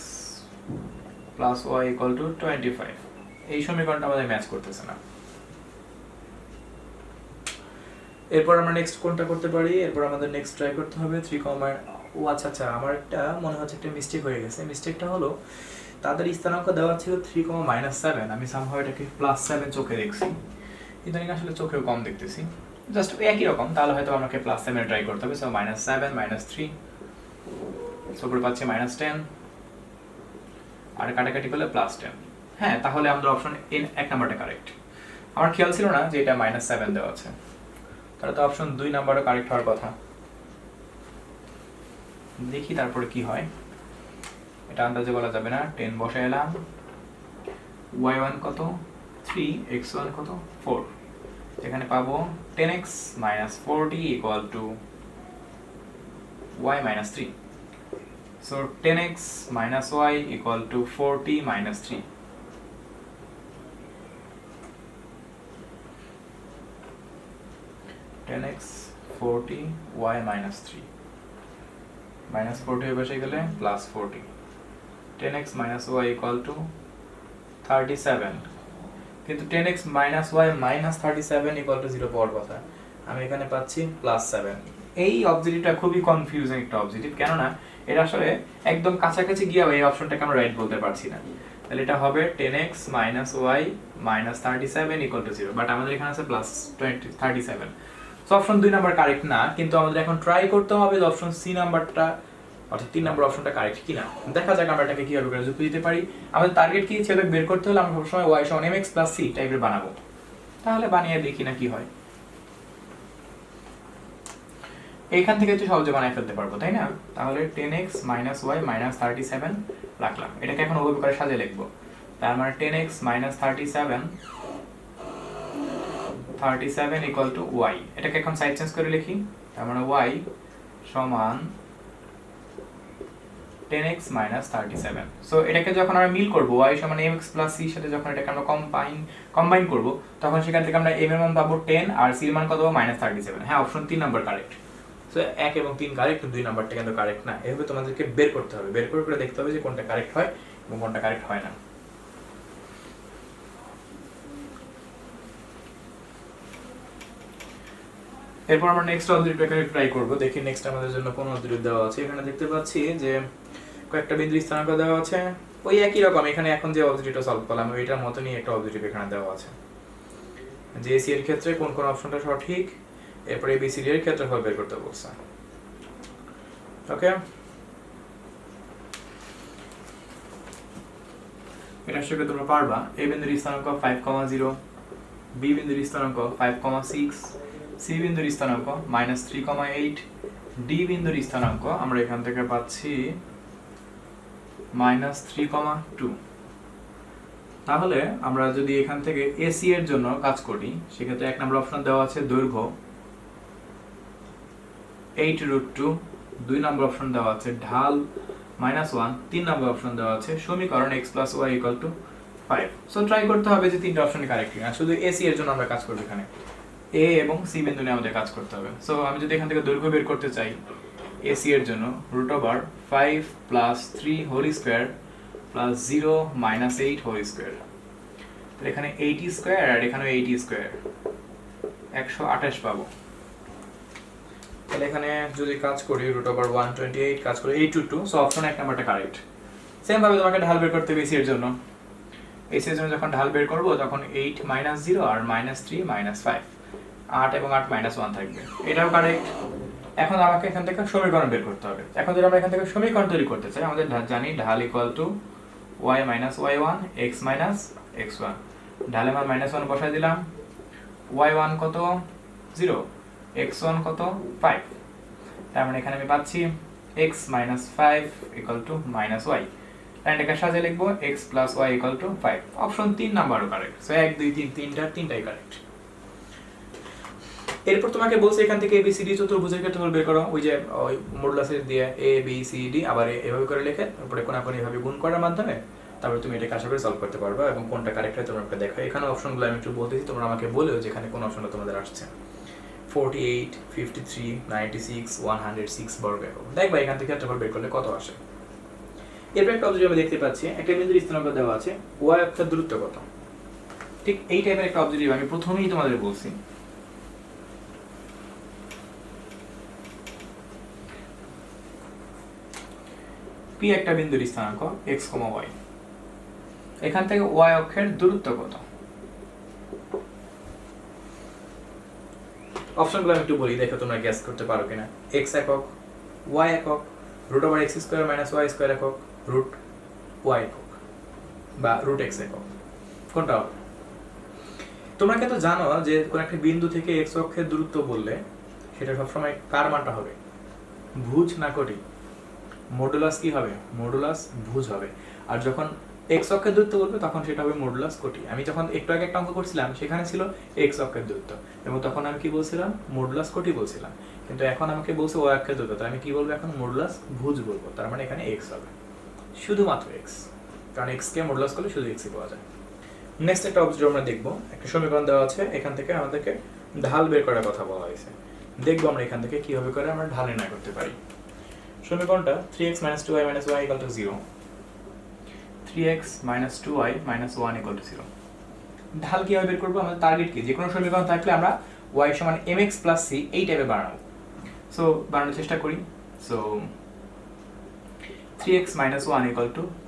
+ y = 25। এই সমীকরণটা আমাদের ম্যাচ করতেছে না। এরপর আমরা নেক্সট কোনটা করতে পারি? এরপর আমাদের নেক্সট ট্রাই করতে হবে 3, ও আচ্ছা, আমার একটা মনে হচ্ছে একটা মিস্টেক হয়ে গেছে। মিস্টেকটা হলো তাদের স্থানাঙ্ক দেওয়া ছিল 3, -7, আমি সামহাউ এটাকে +7 চোখে দেখছি, ইদানিং আসলে চোখেও কম দেখতেছি। জাস্ট একই রকম, তাহলে হয়তো আমাকে +7 ট্রাই করতে হবে। সো -7 - 3, সো উপরে পাচ্ছি -10, আর কাটাকাটি করলে +10। হ্যাঁ, তাহলে আমাদের অপশন 1 নাম্বারটা কারেক্ট। আমার খেয়াল ছিল না যে এটা -7 দেওয়া আছে, তাহলে তো অপশন 2 নাম্বারও কারেক্ট হওয়ার কথা। দেখি তারপরে কি হয়, এটা আন্দাজে বলা যাবে না। 10 বসায় এলাম, y1 কত 3, x1 কত 4। এখানে পাবো 10x - 40 = y - 3। So 10x - y = 40 - 3। (10x 40 y - 3) -40 এর পাশে গেলে +40। 10x - y = 37, কিন্তু 10x - y - 37 = 0 পাওয়ার কথা, আমি এখানে পাচ্ছি +7। এই অবজেক্টিভটা খুবই কনফিউজিং একটা অবজেক্টিভ, কেননা এটা আসলে একদম কাছাকাছি গিয়ে এই অপশনটাকে আমরা রাইট বলতে পারছি না, তাহলে এটা হবে 10x minus y minus 37 equal to 0, but আমাদের এখানে আছে plus 37। So option 2 number correct না, কিন্তু আমাদের এখন ট্রাই করতে হবে যে অপশন সি নাম্বারটা অর্থাৎ 3 নম্বর অপশনটা কারেক্ট কিনা। দেখা যাক আমরা এটাকে কিভাবে করে যুক্তি দিতে পারি। আমাদের টার্গেট কি ছেলে বের করতে হলে আমরা সবসময় y সমান mx plus c টাইপের বানাবো, তাহলে বানিয়ে দেখি না কি হয়। এইখান থেকে তো সহজে বানাই ফেলতে পারবো, তাই না? তাহলে 10x minus y minus 37 রাখলাম, এটাকে এখন ওভাবে করে সাজিয়ে লিখবো। তার মানে 10x minus 37 equal to y, এটাকে এখন সাইড চেঞ্জ করে লিখি। তার মানে y সমান 10x minus 37। সো এটাকে যখন আমরা মিল করব y সমান mx plus c এর সাথে যখন এটাকে আমরা কম্বাইন করব, তখন সেখান থেকে আমরা m এর মান পাবো 10 আর c এর মান কত পাবো -37। হ্যাঁ, অপশন 3 নাম্বার কারেক্ট। সো 1 এবং 3 কারেক্ট, 2 নাম্বারটা কিন্তু কারেক্ট না। এভাবে তোমাদেরকে বের করতে হবে, বের করে দেখতে হবে যে কোনটা কারেক্ট হয় এবং কোনটা কারেক্ট হয় না। এরপর আমরা নেক্সট অবজেক্টটাকে ট্রাই করব, দেখি নেক্সট আমাদের জন্য কোন অবজেক্ট দেওয়া আছে। এখানে দেখতে পাচ্ছি যে কয়েকটা বিন্দু স্থানাঙ্ক দেওয়া আছে, ওই একই রকম। এখানে এখন যে অবজেক্টটা সলভ করলাম ওইটার মতনই একটা অবজেক্ট এখানে দেওয়া আছে। জেসি এর ক্ষেত্রে কোন কোন অপশনটা সঠিক, এরপরে এবিসিডি এর ক্ষেত্রফল বের করতে বলছে। ওকে, এটা শিখে তোমরা পারবা। এ বিন্দুর স্থানাঙ্ক 5,0, বি বিন্দুর স্থানাঙ্ক 5,6, সি বিন্দুর স্থানাঙ্ক -3,8, ডি বিন্দুর স্থানাঙ্ক আমরা এখান থেকে পাচ্ছি -3,2। তাহলে আমরা যদি এখান থেকে এসি এর জন্য কাজ করি, সেক্ষেত্রে 1 নম্বর অপশন দেওয়া আছে দৈর্ঘ্য 8√2, 2 নম্বর অপশন দেওয়া আছে ঢাল -1, 3 নম্বর অপশন দেওয়া আছে সমীকরণ x + y = 5। সো ট্রাই করতে হবে যে তিনটা অপশনই কারেক্ট কিনা। শুধু এসি এর জন্য আমরা কাজ করব, এখানে এ এবং সি বিন্দু নিয়ে আমাদের কাজ করতে হবে। সো আমি যদি এখান থেকে দৈর্ঘ্য বের করতে চাই এসি এর জন্য, √5 + 3 whole square plus 0 - 8 whole square, তাহলে এখানে 80 স্কয়ার আর এখানে 80 স্কয়ার, 128 পাবো। তাহলে এখানে যদি কাজ করি √128 কাজ করে 822, সো অপশন 1 নাম্বারটা কারেক্ট। সেম ভাবে তোমাকে ঢাল বের করতে হবে এসি এর জন্য। এসি এর জন্য যখন ঢাল বের করব তখন 8 - 0 আর -3 - 5, 8 এবং 8 -1 থাকবে, এটাও কারেক্ট। এখন আমাকে এখান থেকে সমীকরণ বের করতে হবে। এখন যদি আমরা এখান থেকে সমীকরণ তৈরি করতে চাই, আমাদের জানি ঢাল = y - y1 x - x1। ঢালের মান -1 বসাই দিলাম, y1 কত 0, x1 কত 5। তার মানে এখানে আমি পাচ্ছি x - 5 = -y। এটাকে সাজিয়ে লিখবো x + y = 5। অপশন 3 নাম্বারও কারেক্ট। সো 1 2 3 তিনটাই কারেক্ট। এরপর তোমাকে বলছে এখান থেকে এবিসিডি চতুর্ভুজের ক্ষেত্রফল বের করো, ওই যে ওই মডুলাসের দিয়ে এ বি সি ডি আবার এভাবে করে লিখে তারপরে কোনাকুনি এভাবে গুণ করার মাধ্যমে তারপরে তুমি এটাকে আশা করে সলভ করতে পারবে এবং কোনটা কারেক্ট হয় তোমরা দেখো। এখানে অপশনগুলো আমি একটু বলতেছি, তোমরা আমাকে বলেও যে এখানে কোন অপশনটা তোমাদের আসছে। 48, 53, 96, 106 বর্গ একক। দেখবা এখান থেকে ক্ষেত্রফল বের করলে কত আসে। এরপর একটা অবজেক্ট আমি দেখতে পাচ্ছি, একটা বিন্দুর স্থানাঙ্ক দেওয়া আছে, y অক্ষের দূরত্ব কত। ঠিক এই টাইপের একটা অবজেক্টিভ আমি প্রথমেই তোমাদের বলছি। P একটা বিন্দুর স্থানাঙ্ক x, y, এখান থেকে y অক্ষের দূরত্ব কত। অপশনগুলো আমি একটু বলি, দেখো তোমরা গেস করতে পারো কিনা। x একক, y একক, √x² - y² একক, √y একক বা √x একক, কোনটা হবে? তোমরা কিন্তু জানো যে কোন একটা বিন্দু থেকে x অক্ষের দূরত্ব বললে সেটা সবসময় কার মানটা হবে, ভুজ না কোটি। মডুলাস কি হবে, মডুলাস ভুজ হবে। আর যখন x অক্ষের দূরত্ব বলবে তখন সেটা হবে মডুলাস কোটি। আমি যখন একটু আগে একটা অঙ্ক করছিলাম সেখানে ছিল x অক্ষের দূরত্ব এবং তখন আমি কি বলছিলাম, মডুলাস কোটি বলছিলাম। কিন্তু এখন আমাকে বলছে y অক্ষের দূরত্ব, তাই আমি কি বলবো এখন, মডুলাস ভুজ বলবো। তার মানে এখানে x হবে, শুধুমাত্র x, কারণ x কে মডুলাস করলে শুধু x ই পাওয়া যায়। নেক্সট একটা অবজেক্ট আমরা দেখবো, একটা সমীকরণ দেওয়া আছে, এখান থেকে আমাদেরকে ঢাল বের করার কথা বলা হয়েছে। দেখবো আমরা এখান থেকে কিভাবে করে আমরা ঢাল নির্ণয় করতে পারি। সমীকরণটা 3x - 2y - y = 0, 3x - 2y - 1 = 0। ঢাল কিভাবে বের করবো, আমাদের টার্গেট কি, যে কোনো সমীকরণ থাকলে আমরা y সমান mx + c এই টাইপে বানাবো। সো বানানোর চেষ্টা করি। সো 3x - 1 =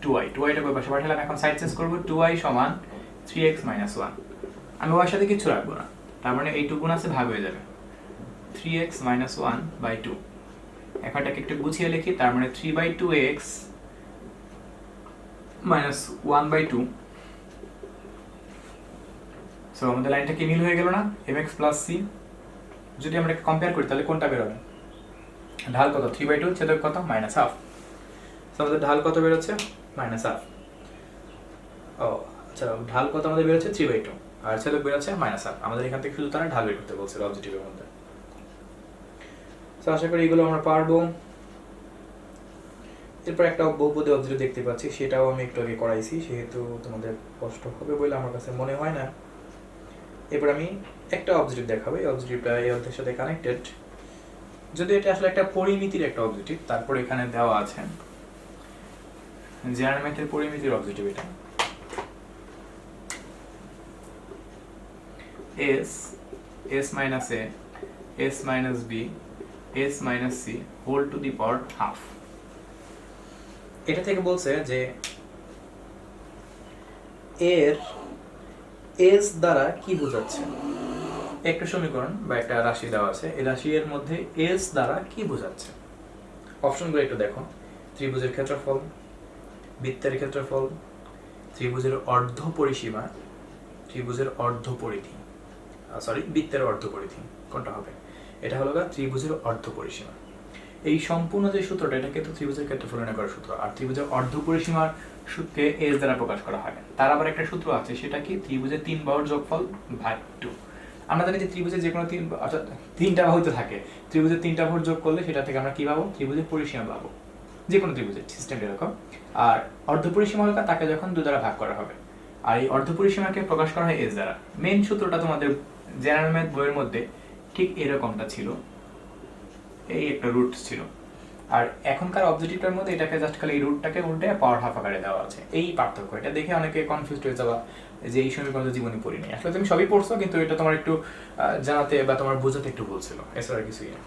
2y, 2yটা ওই পাশে পাঠালাম, এখন সাইড চেঞ্জ করব, 2y = 3x - 1, আমি ওর সাথে কিছু রাখবো না, তার মানে এইটুকু গুণ আছে ভাগ হয়ে যাবে 3x - 1/2। এখন এটাকে একটু গুছিয়ে লিখি, তার মানে 3/2x - 1/2। সো আমাদের লাইনটা কি মিল হয়ে গেল না, mx + c। যদি আমরা কম্পেয়ার করি তাহলে কোনটা বের হবে, ঢাল কত 3/2, ছেদক কত -1/2। সো আমাদের ঢাল কত বের হচ্ছে -1/2। ও আচ্ছা, ঢাল কত আমাদের বের হচ্ছে 3/2 আর ছেদক বের হচ্ছে -1/2। আমাদের এখান থেকে শুধু তারা ঢাল বের করতে বলছিল অবজেক্টিভের মধ্যে। সো আশা করি এগুলো আমরা পারবো। এরপর একটা বহুপদী অবজেক্টিভ দেখতে পাচ্ছি, সেটাও আমি একটু আগে করাইছি, সেহেতু তোমাদের কষ্ট হবে বলে আমার কাছে মনে হয় না। এরপর আমি একটা অবজেক্টিভ দেখাবো, এই অবজেক্টিভটা এই অর্ধের সাথে কানেক্টেড, যদি এটা আসলে একটা পরিমিতির একটা অবজেক্টিভ, তারপর এখানে দেওয়া আছে জেনারেল ম্যাথের পরিমিতির অবজেক্টিভ। এটা s - a s - b s - c whole to the power half. এটা থেকে বলছে যে এর s দ্বারা কি বোঝাচ্ছে, একটা সমীকরণ বা একটা রাশি দেওয়া আছে, এই রাশির মধ্যে s দ্বারা কি বোঝাচ্ছে। অপশনগুলো একটু দেখো, ত্রিভুজের ক্ষেত্রফল, বৃত্তের ক্ষেত্রফল, ত্রিভুজের অর্ধ পরিসীমা, ত্রিভুজের অর্ধ পরিধি, বৃত্তের অর্ধ পরিধি কোনটা হবে, এটা হলো ত্রিভুজের অর্ধ পরিসীমা। এই সম্পূর্ণ যে সূত্রটা, এটা কিন্তু ত্রিভুজের ক্ষেত্রফল নির্ণয় করার সূত্র, আর ত্রিভুজের অর্ধ পরিসীমার সূত্রকে s দ্বারা প্রকাশ করা হয়। তার আবার একটা সূত্র আছে, সেটা কি ত্রিভুজের 3 বাহুর যোগফল ভাগ 2। আমরা জানি যে ত্রিভুজের যে কোনো অর্থাৎ 3টা বাহু তো থাকে, ত্রিভুজের 3টা বাহুর যোগ করলে সেটা থেকে আমরা কি পাবো, ত্রিভুজের পরিসীমা পাবো, যে কোনো ত্রিভুজের সিস্টেম এরকম। আর অর্ধ পরিসীমা হলো তাকে যখন 2 দ্বারা ভাগ করা হবে, আর এই অর্ধ পরিসীমাকে প্রকাশ করা হয় s দ্বারা। মেইন সূত্রটা তোমাদের জেনারেল ম্যাথ বইয়ের মধ্যে ঠিক এরকমটা ছিল, এই একটা রুট ছিল। আর এখনকার অবজেক্টিভটার মধ্যে এটাকে জাস্ট খালি এই রুটটাকে উল্টে পাওয়ার হাফ আকারে দেওয়া আছে, এই পার্থক্য। এটা দেখে অনেকে কনফিউজড হয়ে যাবা যে এই সমীকরণ জীবনে পড়িনি, আসলে তুমি সবই পড়ছো, কিন্তু এটা তোমার একটু জানাতে বা তোমার বোঝাতে একটু ভুল ছিল, এছাড়া কিছুই না।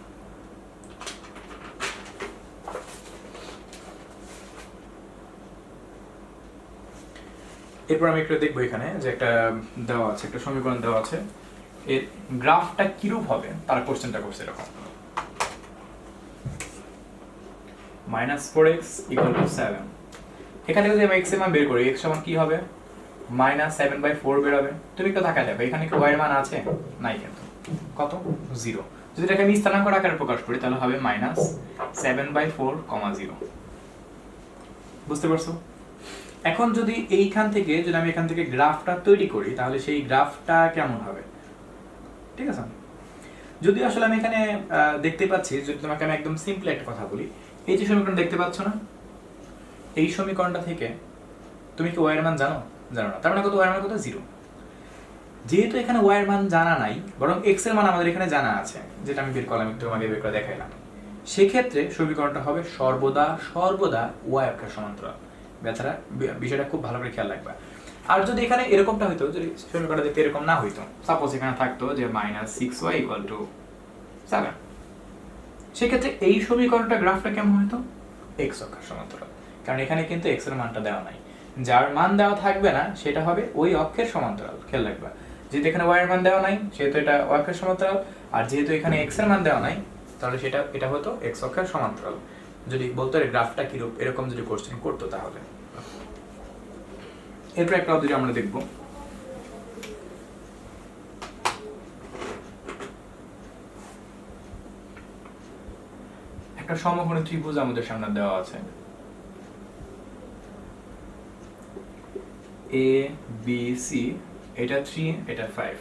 এরপর আমি একটু দেখবো এখানে যে একটা দেওয়া আছে, একটা সমীকরণ দেওয়া আছে, এর গ্রাফটা কিরূপ হবে তার কোশ্চেনটা করছে এরকম, -4x = 7। এখানে যদি আমি x এর মান বের করি, x সমান কি হবে, -7/4 বের হবে। তুমি একটু তাকায় দেখো, এখানে কি y এর মান আছে, নাই, কিন্তু কত 0। যদি এটাকে আমি স্থানাঙ্ক আকারে প্রকাশ করি তাহলে হবে -7/4, 0। বুঝতে পারছো? এখন যদি এইখান থেকে যদি আমি এখান থেকে গ্রাফটা তৈরি করি, তাহলে সেই গ্রাফটা কেমন হবে, ঠিক আছে? যদি আসলে আমি এখানে দেখতে পাচ্ছি, যদি তোমাকে আমি একদম সিম্পল একটা কথা বলি, এই যে সমীকরণ দেখতে পাচ্ছ না, এই সমীকরণটা থেকে তুমি কি y এর মান জানো? জানো না, তার মানে কত, y এর মান কত, 0। যেহেতু এখানে y এর মান জানা নাই, বরং x এর মান আমাদের এখানে জানা আছে, যেটা আমি বের করলাম, একটু তোমাকে বের করে দেখাইলাম, সেক্ষেত্রে সমীকরণটা হবে সর্বদা y অক্ষের সমান্তরাল। বেচারা বিষয়টা খুব ভালো করে খেয়াল রাখবা। আর যদি এখানে এরকমটা হইতো, যদি সমীকরণটা দেখতে এরকম না হইতো, সাপোজ এখানে থাকতো যে -6y = 7, সেক্ষেত্রে এই সমীকরণটা গ্রাফটা কেমন হইতো, x অক্ষের সমান্তরাল, কারণ এখানে কিন্তু x এর মানটা দেওয়া নাই। যার মান দেওয়া থাকবে না সেটা হবে ওই অক্ষের সমান্তরাল, খেয়াল রাখবা। যেহেতু এখানে y এর মান দেওয়া নাই, সেহেতু এটা y অক্ষের সমান্তরাল, আর যেহেতু এখানে x এর মান দেওয়া নাই, তাহলে এটা হতো x অক্ষের সমান্তরাল। যদি বলতো এর গ্রাফটা কিরূপ, এরকম যদি কোশ্চেন করতো তাহলে। এরপর একটা অবজেক্টিভ আমরা দেখব, একটা সমকোণী ত্রিভুজ আমাদের সামনে দেওয়া আছে, a b c, এটা 3, এটা 5।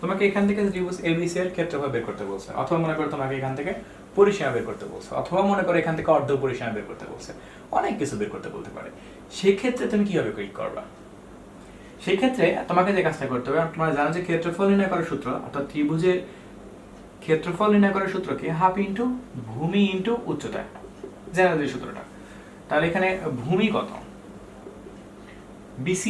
তোমাকে এখান থেকে ত্রিভুজ ABC এর ক্ষেত্রফল বের করতে বলছে, অথবা মনে করো তোমাকে এখান থেকে পরিসীমা বের করতে বলছে, অথবা মনে করো এখান থেকে অর্ধ পরিসীমা বের করতে বলছে, অনেক কিছু বের করতে বলতে পারে। সেই ক্ষেত্রে তুমি কিভাবে করবা? সেই ক্ষেত্রে তোমাকে যে কাজটা করতে হবে, তোমরা জানো যে ক্ষেত্রফল নির্ণয় করার সূত্র, অর্থাৎ ত্রিভুজের ক্ষেত্রফল নির্ণয় করার সূত্র কি, হাফ ইনটু ভূমি ইনটু উচ্চতা, জানো যে সূত্রটা। তাহলে এখানে ভূমি কত, BC,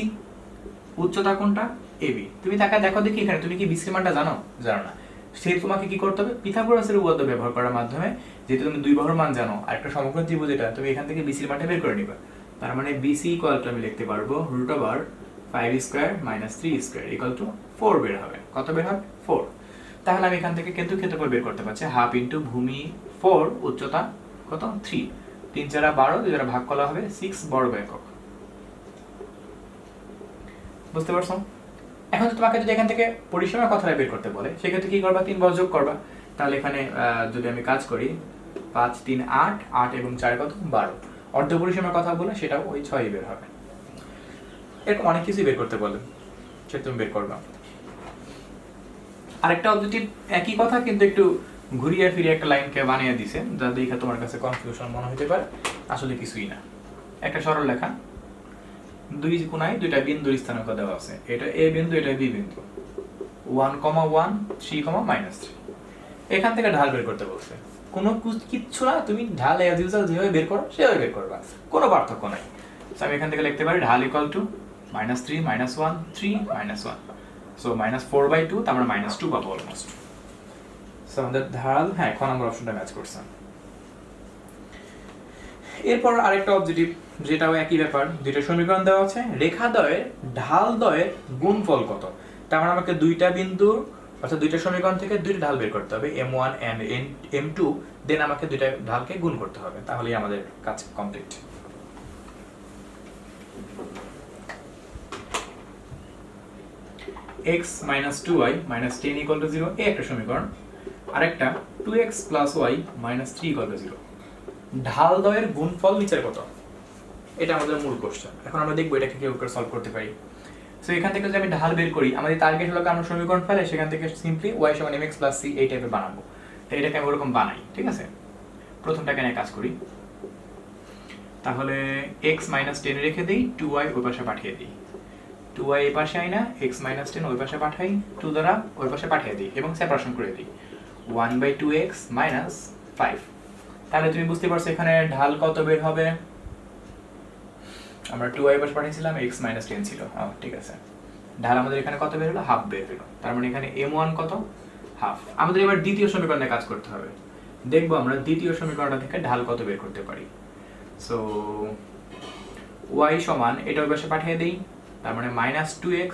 উচ্চতা কোনটা, AB। তুমি তাকে দেখো দেখি এখানে তুমি কি BC এর মানটা জানো? জানো না। সেহেতু তোমাকে কি করতে হবে, পিথাগোরাসের উপপাদ্য ব্যবহার করার মাধ্যমে, যেহেতু তুমি দুই বাহুর মান জানো আর একটা সমকোণ ত্রিভুজ এটা, তুমি এখান থেকে বিসির মানটা বের করে নিবা। তার মানে বিসি ইকুয়াল টু আমি লিখতে পারবো √5 square minus 3 square equal two 4 বের হবে। কত বের হবে? 4। তাহলে আমি এখান থেকে কিন্তু ক্ষেত্রফল বের করতে পারছি, হাফ ইন্টু ভূমি 4, উচ্চতা কত 3, 3 4 12, 2 দ্বারা ভাগ করা হবে 6 বর্গ একক। বুঝতে পারছো? এখন তোমাকে যদি এখান থেকে পরিসীমার কথাটা বের করতে বলে, সেক্ষেত্রে কি করবা, 3 বর্গ যোগ করবা। তাহলে এখানে যদি আমি কাজ করি 5 3 8, 8 এবং 4 কত 12, অর্ধ পরিসীমার কথা বলে সেটাও ওই 6 বের হবে। এরকম অনেক কিছুই বের করতে বলে, সেটা তুমি বের করবা। আরেকটা অবজেক্টিভ একই কথা কিন্তু একটু ঘুরিয়ে ফিরিয়ে একটা লাইনকে বানিয়ে দিছে, যা দেখে তোমার কাছে কনফিউশন মনে হতে পারে, আসলে কিছুই না। একটা সরল লেখা, দুই কোণায় দুইটা বিন্দুর স্থানাঙ্ক দেওয়া আছে, এটা এ বিন্দু, এটা বি বিন্দু, 1, 1, 3, -3। এখান থেকে ঢাল বের করতে বলছে। কোনো কিচ্ছু না, তুমি ঢাল অ্যাজ ইউজুয়াল যেভাবে বের করো সেভাবে বের করবা, কোনো পার্থক্য নাই। আমি এখান থেকে লিখতে পারি ঢাল ইকুয়াল টু -3 -1 3 -1, সো -4/2, তার মানে -2 পাবো অলমোস্ট। সো আমাদের ঢাল, হ্যাঁ, খ নম্বর অপশনটা ম্যাচ করছে। এরপর আরেকটা অবজেক্টিভ, যেটাও একই ব্যাপার, দুইটা সমীকরণ দেওয়া আছে, রেখাদ্বয়ের ঢালদ্বয়ের গুণফল কত। তার মানে আমাকে দুইটা বিন্দু অর্থাৎ দুইটা সমীকরণ থেকে দুইটা ঢাল বের করতে হবে, m1 and m2, দেন আমাকে দুইটা ঢালকে গুণ করতে হবে, তাহলেই আমাদের কাজ কমপ্লিট। x - 2y - 10 = 0, এই একটা সমীকরণ। আরেকটা 2x + y - 3 = 0। ঢালদ্বয়ের গুণফল নিচের কত, এটা আমাদের মূল কোশ্চেন। এখন আমরা দেখবো এটাকে কিভাবে করে সলভ করতে পারি। সো এখান থেকে যদি আমি ঢাল বের করি, আমাদের টার্গেট হলো আমরা সমীকরণ ফেলে সেখান থেকে সিম্পলি y = mx + c এই টাইপের বানাবো। তো এটাকে আমি ওরকম বানাই, ঠিক আছে। প্রথমটাকে নিয়ে কাজ করি, তাহলে x - 10 রেখে দিই, 2y ওই পাশে পাঠিয়ে দিই, 2y এই পাশে আই না, x - 10 ওই পাশে পাঠাই, 2 দ্বারা ওই পাশে পাঠিয়ে দিই এবং সেপারেশন করে দিই, 1/2x - 5। তাহলে তুমি বুঝতে পারছো এখানে ঢাল কত বের হবে। আমরা 2y পাশে পাঠিয়েছিলাম, x - 10 ছিল, ঠিক আছে। ঢাল আমাদের এখানে কত বের হলো, হাফ বের হলো। তার মানে এখানে m1 কত, হাফ। আমাদের এবার দ্বিতীয় সমীকরণে কাজ করতে হবে, দেখবো আমরা দ্বিতীয় সমীকরণটা থেকে ঢাল কত বের করতে পারি। সো y = এটা ওই পাশে পাঠিয়ে দেই, তার মানে -2x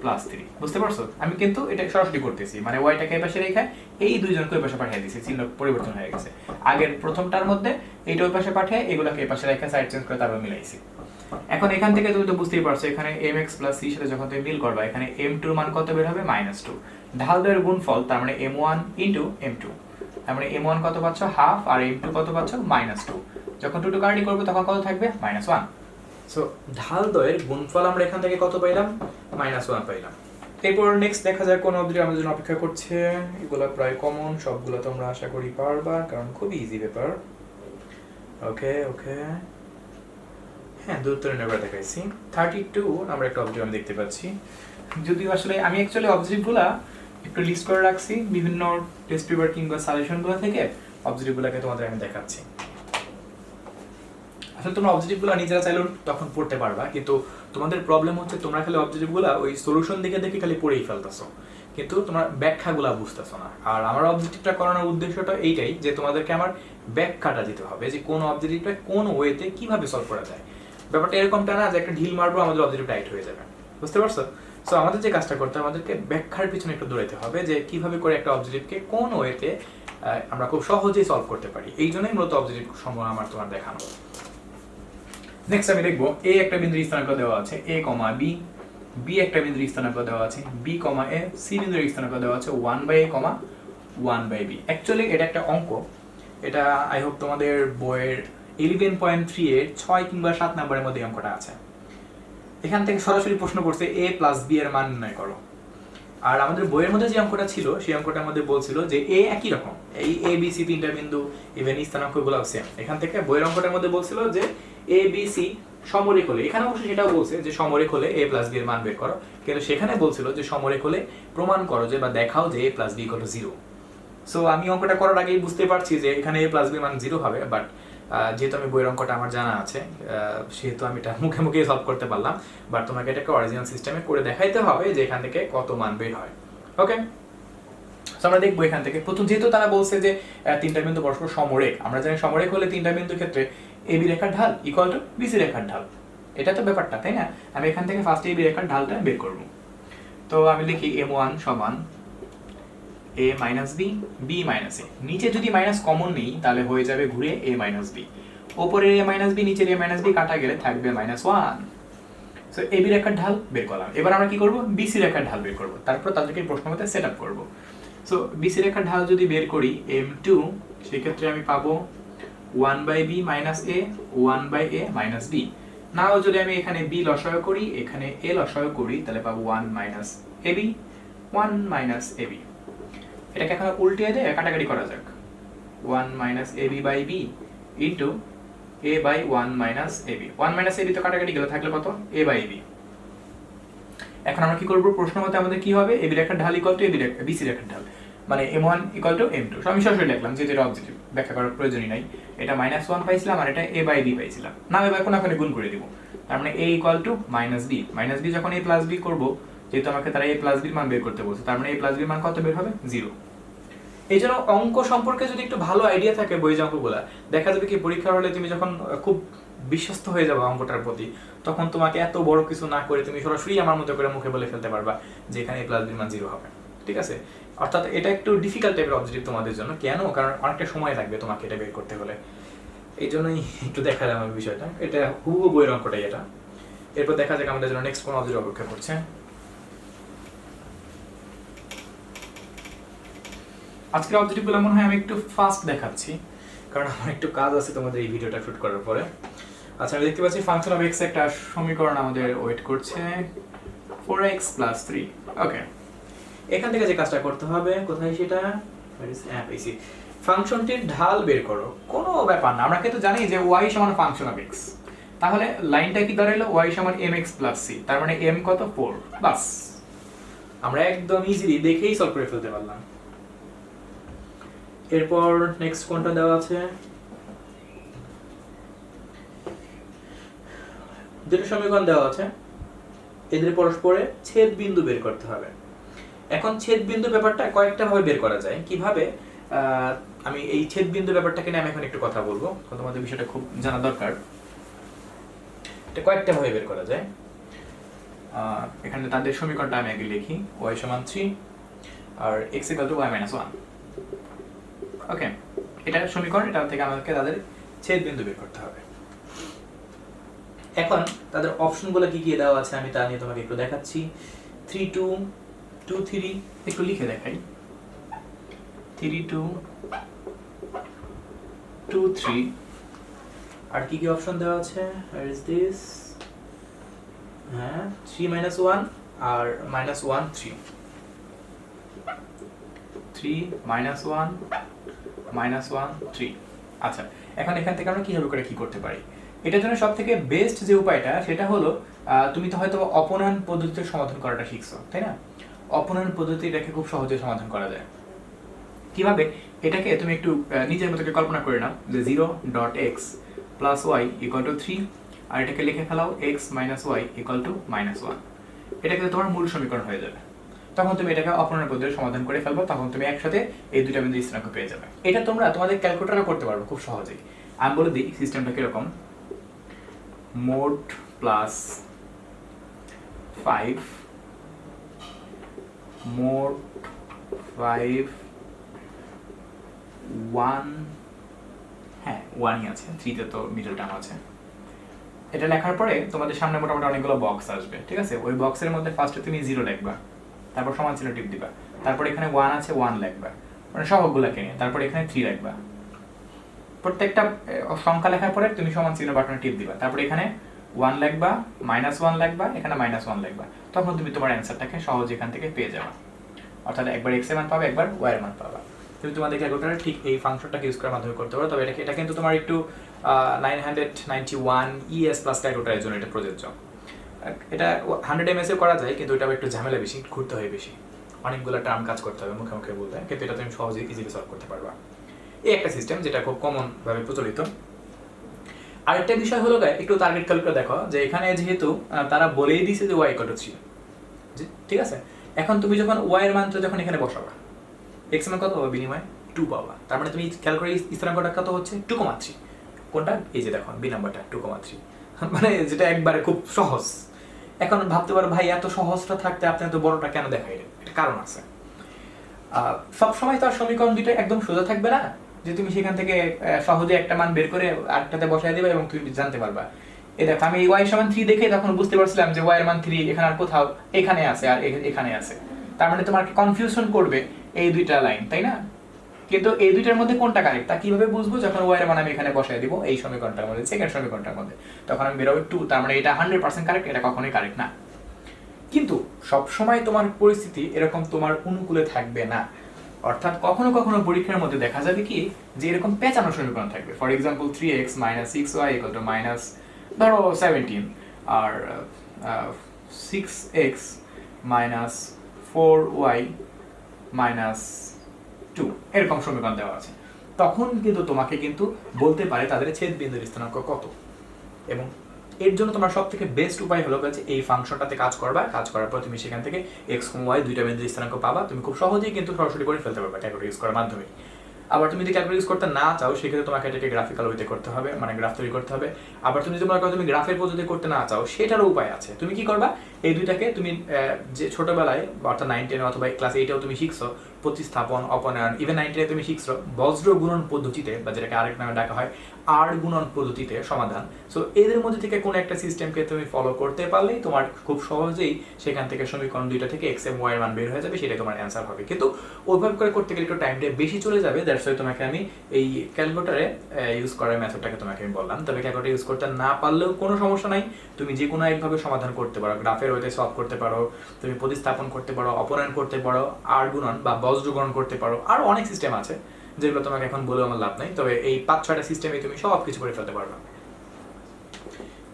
+ 3। বুঝতে পারছো? আমি কিন্তু এটা সরাসরি করতেছি, মানে ওয়াইটাকে এই পাশে রেখে এই দুইজনকে ওই পাশে পাঠিয়ে দিয়েছি, চিহ্ন পরিবর্তন হয়ে গেছে। আগের প্রথমটার মধ্যে এইটা ওই পাশে পাঠিয়ে এগুলোকে এই পাশে রেখে সাইড চেঞ্জ করে তারপর মিলাইছি। এখন এখান থেকে তুমি তো বুঝতেই পারছো, এখানে mx + c সাথে যখন তুমি মিল করবা, এখানে m2 এর মান কত বের হবে, -2। ঢালদ্বয়ের গুণফল, তার মানে m1 * m2, তার মানে m1 কত পাচ্ছ, হাফ, আর m2 কত পাচ্ছ, -2। যখন 2 কাটি করব তখন কত থাকবে, -1। সো ঢালদ্বয়ের গুণফল আমরা এখান থেকে কত পাইলাম, -1 পাইলাম। এরপর নেক্সট দেখা যায় কোন অবজেক্ট আমাদের জন্য অপেক্ষা করছে। এগুলো প্রায় কমন, সবগুলো তোমরা আশা করি পারবা, কারণ খুবই ইজি ব্যাপার। ওকে ওকে, হ্যাঁ, দূরত্বের নেবার দেখাইছি। 32 আমরা একটা অবজেক্ট আমি দেখতে পাচ্ছি, যদিও আসলে আমি অ্যাকচুয়ালি অবজেক্টগুলা একটু লিস্ট করে রাখছি বিভিন্ন টেস্ট পেপার কিংবা সাজেশনগুলো থেকে, অবজেক্টগুলোকে তোমাদের আমি দেখাচ্ছি। আসলে তোমরা অবজেক্টিভগুলো নিজেরা চাইলেও তখন পড়তে পারবা, কিন্তু তোমাদের প্রবলেম হচ্ছে তোমরা খালি অবজেক্টিভগুলো ওই সলিউশন দেখে দেখে খালি পড়েই ফেলতেছো, কিন্তু তোমার ব্যাখ্যাগুলো বুঝতেছো না। আর আমার অবজেক্টিভটা করানোর উদ্দেশ্যটা এইটাই যে তোমাদেরকে আমার ব্যাখ্যাটা দিতে হবে, যে কোন অবজেক্টিভটা কোন ওয়েতে কিভাবে সলভ করা যায়। ব্যাপারটা এরকমটা না যে একটা ঢিল মারবো আমাদের অবজেক্টিভ টাইট হয়ে যাবে, বুঝতে পারছো? সো আমাদের যে কাজটা করতে হবে, আমাদেরকে ব্যাখ্যার পিছনে একটু দৌড়াতে হবে, যে কিভাবে করে একটা অবজেক্টিভকে কোন ওয়েতে আমরা খুব সহজেই সলভ করতে পারি। এই জন্যই মূলত অবজেক্টিভ সম্বন্ধে আমার তোমার দেখানো। নেক্সট আমি দেখবো a একটা বিন্দুর স্থানাঙ্ক দেওয়া আছে a, b, b একটা বিন্দুর স্থানাঙ্ক দেওয়া আছে b, a, c বিন্দুর স্থানাঙ্ক দেওয়া আছে 1/a, 1/b। অ্যাকচুয়ালি এটা একটা অঙ্ক, এটা আই হোপ তোমাদের বইয়ের 11.3 এর 6 কিংবা 7 নম্বরের মধ্যে অঙ্কটা আছে। এখান থেকে সরাসরি প্রশ্ন করছে a + b এর মান নির্ণয় করো। আর আমাদের বইয়ের মধ্যে যে অঙ্কটা ছিল, সেই অঙ্কটার মধ্যে বলছিল যে a একই রকম, এই a b c তিনটা বিন্দু ইভেন স্থানাঙ্কগুলো সেম। এখান থেকে বইয়ের অঙ্কটার মধ্যে বলছিল যে a b c সমরেখ হলে, এখানে অবশ্যই সেটাও বলছে যে সমরেখ হলে a + b এর মান বের করো, কিন্তু সেখানে বলছিল যে সমরেখ হলে প্রমাণ করো যে বা দেখাও যে a + b = 0। সো আমি অঙ্কটা করার আগেই বুঝতে পারছি যে এখানে a + b মান 0 হবে, বাট যেহেতু আমি বইয়ের অঙ্কটা আমার জানা আছে, সেহেতু আমি এটা মুখে মুখে সলভ করতে পারলাম। বাট তোমাকে এটাকে অরিজিনাল সিস্টেমে করে দেখাইতে হবে যে এখান থেকে কত মান বের হয়। ওকে, তো আমরা দেখবো এখান থেকে প্রথম, যেহেতু তারা বলছে যে তিনটা বিন্দু পরস্পর সমরেখ, আমরা জানি সমরেখ হলে তিনটা বিন্দুর ক্ষেত্রে এবি রেখার ঢাল ইকুয়াল টু বিসি রেখার ঢাল, এটা তো ব্যাপারটা, তাই না? আমি এখান থেকে ফার্স্ট এবি রেখার ঢালটা বের করব। তো আমি লিখি m1 সমান a minus B, B minus A. নিচে যদি মাইনাস কমন নেই তাহলে হয়ে যাবে ঘুরে a মাইনাস বি, ওপরে a মাইনাস বি, নিচের a মাইনাস বি কাটা গেলে থাকবে -1। সো এবি রেখার ঢাল বের করলাম। এবার আমরা কি করব, বিসি রেখার ঢাল বের করব, তারপর তাদেরকে প্রশ্ন মতে সেট আপ করবো। সো বিসি রেখার ঢাল যদি বের করি m2, সেক্ষেত্রে আমি পাবো 1/b minus a, 1/a minus b। নাও যদি আমি এখানে b লসাগু করি, এখানে a লসাগু করি, তাহলে পাবো 1 মাইনাস ab, 1 মাইনাস ab। এটাকে এখন উল্টিয়ে দিয়ে কাটাকাটি করা যাক। 1 minus ab by b into a by 1 minus ab। 1 minus ab তো কাটাকাটি গেলে থাকলে কত, a বাই b। এখন আমরা কি করব, প্রশ্ন মতে আমাদের কি হবে, ab রেখার ঢাল ইকুয়াল টু bc রেখার ঢাল, মানে m1 ইকুয়াল টু m2। আমি সরাসরি লিখলাম, যেহেতু এটা অবজেক্টিভ, ব্যাখ্যা করার প্রয়োজনই নাই। এটা -1 পাইছিলাম আর এটা a বাই b পাইছিলাম, না এবার কোন এখানে গুণ করে দিব। তার মানে a ইকুয়াল টু -b যখন a প্লাস b করব, যেহেতু আমাকে তারা a প্লাস b এর মান বের করতে বলছে, তার মানে a প্লাস b এর মান কত বের হবে, 0। এই জন্য অঙ্ক সম্পর্কে যদি একটু ভালো আইডিয়া থাকে বই অঙ্কগুলা, দেখা যাবে কি পরীক্ষার হলে তুমি যখন খুব বিশ্বস্ত হয়ে যাবে অঙ্কটার প্রতি, তখন তোমাকে এত বড় কিছু না করে তুমি সরাসরি আমার মতো করে মুখে বলে ফেলতে পারবা যে এখানে a প্লাস b এর মান 0 হবে, ঠিক আছে? অর্থাৎ এটা একটু ডিফিকাল্ট টাইপের অবজেক্টিভ তোমাদের জন্য। কেন? কারণ অনেকটা সময় লাগবে তোমাকে এটা বের করতে হলে, এই জন্যই একটু দেখালাম আমি বিষয়টা। এটা হুবহু বইয়ের অঙ্কটাই এটা। এরপর দেখা যাক আমাদের জন্য নেক্সট কোন অবজেক্ট অপেক্ষা করছে। আজকের অবজেক্টিভগুলো মনে হয় আমি একটু ফাস্ট দেখাচ্ছি, কারণ আমার একটু কাজ আছে তোমাদের এই ভিডিওটা শুট করার পরে। আচ্ছা, আমি দেখতে পাচ্ছি ফাংশন অফ এক্স একটা সমীকরণ আমাদের ওয়েট করছে, 4x + 3। ওকে, এখান থেকে যে কাজটা করতে হবে, কোথায় সেটা, ফাংশনটির ঢাল বের করো। কোনো ব্যাপার না, আমরা কিন্তু জানি যে y সমান ফাংশন অফ x, তাহলে লাইনটা কি দাঁড়ালো, y সমান mx + c, তার মানে m কত, 4। বাস, আমরা একদম ইজিলি দেখেই সলভ করে ফেলতে পারলাম। এরপর নেক্সট কোনটা দেওয়া আছে, দুটো সমীকরণ দেওয়া আছে, এদের পরস্পরে ছেদ বিন্দু বের করতে হবে। এখন ছেদ বিন্দু ব্যাপারটা কয়েকটা ভাবে বের করা যায়। কিভাবে, আমি এই ছেদ বিন্দু ব্যাপারটাকে নিয়ে আমি এখন একটু কথা বলবো, তোমাদের বিষয়টা খুব জানা দরকার। এটা কয়েকটা ভাবে বের করা যায়। এখানে তাদের সমীকরণটা আমি আগে লিখি, y সমান 3 আর x = y - 1। ওকে, এটা সমীকরণ, এটা থেকে আমাদেরকে তাদের ছেদ বিন্দু বের করতে হবে। এখন তাদের অপশনগুলো কি কি দেওয়া আছে আমি তা নিয়ে তোমাকে একটু দেখাচ্ছি। 3 2 2 3, একটু লিখে দেখাই। 3 2 2 3, আর কি কি অপশন দেওয়া আছে, where is this, হ্যাঁ 3 - 1 আর -1 3, 3 -1 -1 3। আচ্ছা, এখন এখান থেকে আমরা কিভাবে করে কি করতে পারি, এটার জন্য সবথেকে বেস্ট যে উপায়টা সেটা হলো, তুমি তো হয়তো অপনয়ন পদ্ধতিতে সমাধান করাটা শিখছো, তাই না? অপনয়ন পদ্ধতি এটাকে খুব সহজে সমাধান করা যায়। কিভাবে, এটাকে তুমি একটু নিজের মতো কল্পনা করে নাও যে 0.x + y = 3, আর এটাকে লিখে ফেলাও x - y = -1। এটা কিন্তু তোমার মূল সমীকরণ হয়ে যাবে। তখন তুমি এটাকে অপনয়ন পদ্ধতিতে সমাধান করে ফেলবো, তখন তুমি একসাথে এই দুইটা বিন্দু স্থানাঙ্ক পেয়ে যাবে। এটা তোমরা তোমাদের ক্যালকুলেটরে করতে পারবে খুব সহজেই। আমি বলে দিই সিস্টেমটা কিরকম, মোড প্লাস 5 মোড 5 1, হ্যাঁ 1ই আছে, 3 তে তো মিডল টার্ম আছে। এটা লেখার পরে তোমাদের সামনে মোটামুটি অনেকগুলো বক্স আসবে, ঠিক আছে? ওই বক্সের মধ্যে ফার্স্টে তুমি 0 লিখবা, তারপর সমান চিহ্ন টিপ দিবা, তারপর এখানে 1 আছে 1 লিখবা, মানে সবগুলোকে নিয়ে, তারপর এখানে 3 লিখবা। প্রত্যেকটা সংখ্যা লেখার পরে তুমি সমান চিহ্ন বাটনে টিপ দিবা, তারপর এখানে 1 লিখবা, -1 লিখবা, এখানে -1 লিখবা। তখন তুমি তোমার অ্যানসারটাকে সহজ এখান থেকে পেয়ে যাবে। অর্থাৎ একবার x এর মান পাবে, একবার y এর মান পাবে। তুমি তোমাদের ক্যালকুলেটরে ঠিক এই ফাংশনটাকে ইউজ করার মাধ্যমে করতে পারো। তবে এটা কিন্তু তোমার একটু 991 ES প্লাস ক্যালকুলেটরের জন্য এটা প্রযোজ্য। এটা 100 MS এ করা যায়, কিন্তু এটা একটু ঝামেলা বেশি, ঘুরতে হয় বেশি, অনেকগুলো টার্ম কাজ করতে হবে মুখে মুখে বলতে, কিন্তু এটা তুমি সহজে ইজিলি সলভ করতে পারবা। এই একটা সিস্টেম যেটা খুব কমন ভাবে প্রচলিত। আরেকটা বিষয় হলো একটু টার্গেট ক্যালকুলেটর দেখো, যে এখানে যেহেতু তারা বলেই দিয়েছে যে y = 3, ঠিক আছে? এখন তুমি যখন y এর মানটা যখন এখানে বসাবা, এক্স মান কত পাবা বিনিময়ে 2 পাবা। তার মানে তুমি খেয়াল করে স্থানাঙ্কটা কত হচ্ছে 2,3। কোনটা? এই যে দেখো বি নাম্বারটা 2,3, মানে যেটা একবারে খুব সহজ। এখন ভাবতে পারো ভাই এত সহজটা থাকতে আপনি এত বড়টা কেন দেখাইলেন? এটা কারণ আছে। সবসময় তো আর সমীকরণ দুইটা একদম সোজা থাকবে না যে তুমি সেখান থেকে সহজে একটা মান বের করে আরেকটাতে বসায় দেবে এবং তুমি জানতে পারবা। এই দেখো আমি y সমান 3 দেখে তখন বুঝতে পারছিলাম যে y এর মান 3 এখানে আর কোথাও এখানে আছে আর এখানে আছে। তার মানে তোমার কনফিউশন করবে এই দুইটা লাইন, তাই না? কিন্তু এই দুইটার মধ্যে কোনটা কারেক্ট তা কিভাবে বুঝবো? যখন y এর মান আমি এখানে বসায় দিব এই সমীকরণটার মধ্যে, সেকেন্ড সমীকরণটার মধ্যে, তখন আমি বেরোবে 2। তার মানে এটা 100% কারেক্ট, এটা কখনোই কারেক্ট না। কিন্তু সব সময় তোমার পরিস্থিতি এরকম তোমার অনুকূলে থাকবে না। অর্থাৎ কখনো কখনো পরীক্ষার মধ্যে দেখা যাবে কি যে এরকম পেঁচানো সমীকরণ থাকবে। For example 3x - 6y = minus ধরো 17 আর 6x - 4y - 2 এরকম সমীকরণ দেওয়া আছে। তখন কিন্তু তোমাকে কিন্তু বলতে পারে তাদের ছেদবিন্দুর স্থানাঙ্ক কত। এবং এর জন্য তোমার সব থেকে বেস্ট উপায় হলো এই ফাংশনটাতে কাজ করবা। কাজ করার পর তুমি সেখান থেকে x, y দুইটা বিন্দুর স্থানাঙ্ক পাবা। তুমি খুব সহজেই কিন্তু সরাসরি করে ফেলতে পারবে ক্যালকুলেটর ইউজ করার মাধ্যমে। আবার তুমি যদি ক্যালকুলেটর ইউজ করতে না চাও সেক্ষেত্রে তোমাকে এটাকে গ্রাফিক্যাল ওয়েতে করতে হবে, মানে গ্রাফ তৈরি করতে হবে। আবার তুমি যদি মনে করো তুমি গ্রাফের পদ্ধতি করতে না চাও সেটারও উপায় আছে। তুমি কি করবা? এই দুইটাকে তুমি যে ছোটবেলায় অর্থাৎ 9, 10 অথবা ক্লাস 8এও তুমি শিখছো প্রতিস্থাপন, অপনয়ন, ইভেন 9, 10 তুমি শিখছো বজ্র গুণন পদ্ধতিতে, বা যেটাকে আরেক নামে ডাকা হয় আর গুণন পদ্ধতিতে সমাধান। সো এদের মধ্যে থেকে কোন একটা সিস্টেমকে তুমি ফলো করতে পারলেই তোমার খুব সহজেই সেখান থেকে সমীকরণ দুইটা থেকে x এবং y এর মান বের হয়ে যাবে, সেটাই তোমার অ্যান্সার হবে। কিন্তু ওইভাবে করে করতে গেলে একটু টাইমটা বেশি চলে যাবে। দ্যাটস ওয়াই তোমাকে আমি এই ক্যালকুলেটরে ইউজ করার মেথডটাকে তোমাকে আমি বললাম। তবে ক্যালকুলেটর ইউজ করতে না পারলেও কোনো সমস্যা নাই, তুমি যে কোনো একভাবে সমাধান করতে পারো। গ্রাফের ওয়েতে সলভ করতে পারো, তুমি প্রতিস্থাপন করতে পারো, অপনয়ন করতে পারো, আর গুণন বা বজ্র গুণন করতে পারো। আরো অনেক সিস্টেম আছে যেগুলো তোমাকে এখন বলে আমার লাভ নাই। তবে এই 5-6টা সিস্টেমে তুমি সব কিছু করে ফেলতে পারবে।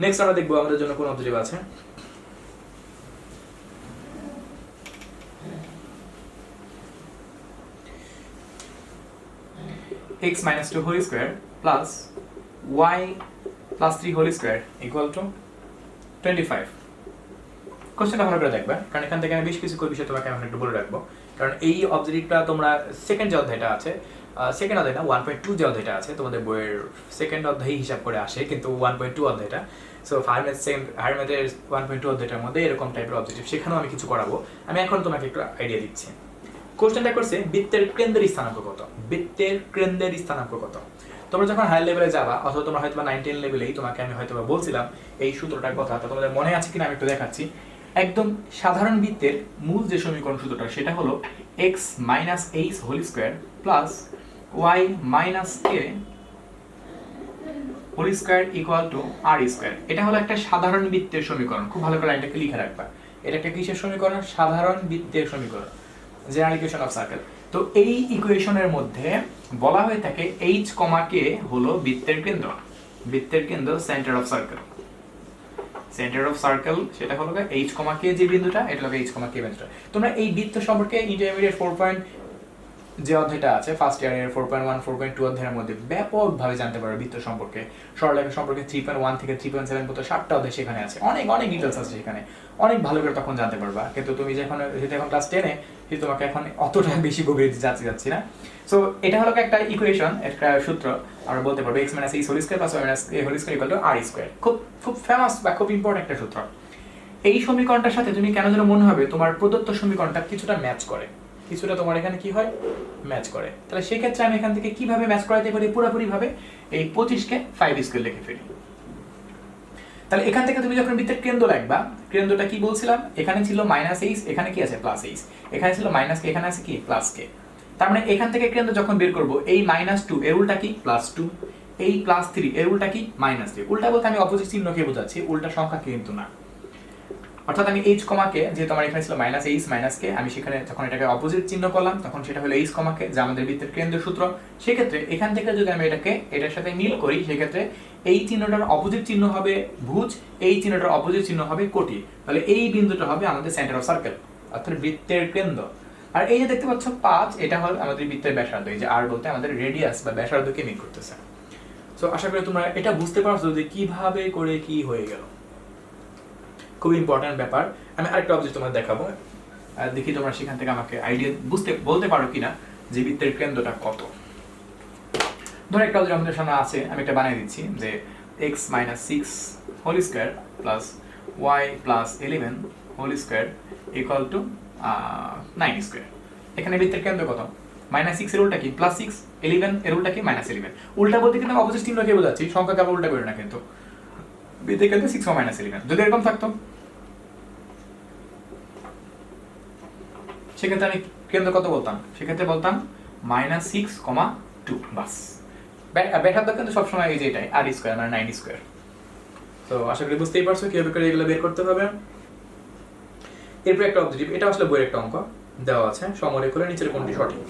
নেক্সট আমরা দেখবো আমাদের জন্য কোন অবজেক্টিভ আছে। x - 2 whole square plus y plus 3 whole square equal to 25। কোশ্চেনটা ভালো করে দেখবে, কারণ এখান থেকে আমি বেশ কিছু বিষয় তোমাকে আমি একটু বলে রাখবো। কারণ এই অবজেক্টিভটা তোমরা সেকেন্ড যে অধ্যায়টা আছে, সেকেন্ড অধ্যায় না 1.2 যে অধ্যায়টা আছে তোমাদের বইয়ের সেকেন্ড অধ্যায় হিসাব করে আসে, কিন্তু 1.2 অধ্যায়টা। সো হায়ার ম্যাথের 1.2 অধ্যায়টার মধ্যে এরকম টাইপের অবজেক্টিভ, সেখানেও আমি কিছু করাবো। আমি এখন তোমাকে একটু আইডিয়া দিচ্ছি। কোশ্চেনটা করছে বৃত্তের কেন্দ্রের স্থানাঙ্ক কত। বৃত্তের কেন্দ্রের স্থানাঙ্ক কত? তোমরা যখন হায়ার লেভেলে যাবা অথবা তোমরা হয়তো 9, 10 লেভেলেই তোমাকে আমি হয়তো বলছিলাম এই সূত্রটার কথা, তো তোমাদের মনে আছে কিনা আমি একটু দেখাচ্ছি। একদম সাধারণ বৃত্তের মূল যে সমীকরণ সূত্রটা সেটা হলো x - h whole square plus y - k whole square equal to r square. এটা হলো একটা সাধারণ বৃত্তের সমীকরণ। খুব ভালো করে লাইনটাকে লিখে রাখবা। এটা একটা কিসের সমীকরণ? সাধারণ বৃত্তের সমীকরণ, জেনারেল ইকুয়েশন অফ সার্কেল। তো এই ইকুয়েশনের মধ্যে বলা হয়ে থাকে h, k হলো বৃত্তের কেন্দ্র। বৃত্তের কেন্দ্র centre of circle. Centre of circle সেটা হলো h, k যে বিন্দুটা, এটা হলো h, k বিন্দুটা। তোমরা এই বৃত্ত সম্পর্কে ইন্টারমিডিয়েট 4 যে অধ্যায়টা আছে ফার্স্ট ইয়ারের 4.1, 4.2 অধ্যায়ের মধ্যে ব্যাপকভাবে জানতে পারো বৃত্ত সম্পর্কে। সরলরেখা সম্পর্কে 3.1 থেকে 3.7 পর্যন্ত 7টা অধ্যায় সেখানে আছে। অনেক অনেক ডিটেইলস আছে সেখানে, অনেক ভালো করে তখন জানতে পারবা। কিন্তু তুমি যেহেতু এখন ক্লাস 10-এ, তোমাকে এখন অতটা বেশি গভীরে যাচ্ছি না। সো এটা হলো একটা ইকুয়েশন, একটা সূত্র আমরা বলতে পারবো x - h whole square plus y - a whole square equal to r square. খুব ফেমাস বা খুব ইম্পর্টেন্ট একটা সূত্র। এই সমীকরণটার সাথে তুমি কেন যেন মনে হবে তোমার প্রদত্ত সমীকরণটা কিছুটা ম্যাচ করে, কিছুটা তোমার এখানে কি হয় ম্যাচ করে। তাহলে সেই ক্ষেত্রে আমি এখান থেকে কিভাবে ম্যাচ করাতে পারি? পুরোপুরি ভাবে এই 25 কে 5 স্কয়ার লিখে ফেলি। তাহলে এখান থেকে তুমি যখন বৃত্তের কেন্দ্র লিখবা, কেন্দ্রটা কি বলছিলাম? এখানে ছিল -h, এখানে কি আছে +h, এখানে ছিল -k, এখানে আছে কি +k। তার মানে এখান থেকে কেন্দ্র যখন বের করব, এই -2 এর উল্টা কি +2, এই +3 এর উল্টা কি -3। উল্টা বলতে আমি অপোজিট চিহ্নকে বোঝাচ্ছি, উল্টা সংখ্যা কিন্তু না। অর্থাৎ আমি h, k যেহেতু আমার এখানে ছিল -h - k, আমি সেখানে যখন এটাকে অপোজিট চিহ্ন করলাম তখন সেটা হলো h, k যা আমাদের বৃত্তের কেন্দ্র সূত্র। সেক্ষেত্রে এখান থেকে যদি আমি এটাকে এটার সাথে মিল করি, সেক্ষেত্রে এই চিহ্নটার অপোজিট চিহ্ন হবে ভুজ, এই চিহ্নটার অপোজিট চিহ্ন হবে কোটি। তাহলে এই বিন্দুটা হবে আমাদের সেন্টার অফ সার্কেল, অর্থাৎ বৃত্তের কেন্দ্র। আর এই যে দেখতে পাচ্ছ 5, এটা হলো আমাদের বৃত্তের ব্যাসার্ধ। এই যে r বলতে আমাদের রেডিয়াস বা ব্যাসার্ধকে মিল করতেছে। সো আশা করি তোমরা এটা বুঝতে পারছো যে কিভাবে করে কি হয়ে গেল। খুব ইম্পর্টেন্ট ব্যাপার। আমি আরেকটা অবজেক্ট তোমাদের দেখাবো, দেখি তোমরা সেখান থেকে আমাকে আইডিয়া বলতে পারো কিনা যে বৃত্তের কেন্দ্রটা কত। ধর একটা যদি আমাদের সামনে আছে, আমি একটা বানিয়ে দিচ্ছি যে x minus six whole square plus Y plus 11 whole square equal to 9 square. এখানে বৃত্তের কেন্দ্র কত? মাইনাস সিক্স এর উল্টা কি? Plus six. 11 এর উল্টা কি? মাইনাস 11। উল্টা বলতে কিন্তু আমি অপোজিট চিহ্নকে বোঝাচ্ছি, সংখ্যাকে আবার উল্টা করি না কিন্তু। বৃত্তের কেন্দ্র 6 মাইনাস 11 যদি এরকম থাকতো, সেক্ষেত্রে আমি কেন্দ্র কত বলতাম? সেক্ষেত্রে বলতাম মাইনাস 6,2। বাস, ব্যাসার্ধ কিন্তু সবসময় এই যে এটাই আর স্কোয়ার মানে 9 স্কোয়ার। তো আশা করি বুঝতেই পারছো কিভাবে করে এগুলো বের করতে হবে। এরপর একটা অবজেক্টিভ, এটা আসলে বইয়ের একটা অঙ্ক দেওয়া আছে, সমরেখ হলে নিচের কোনটি সঠিক।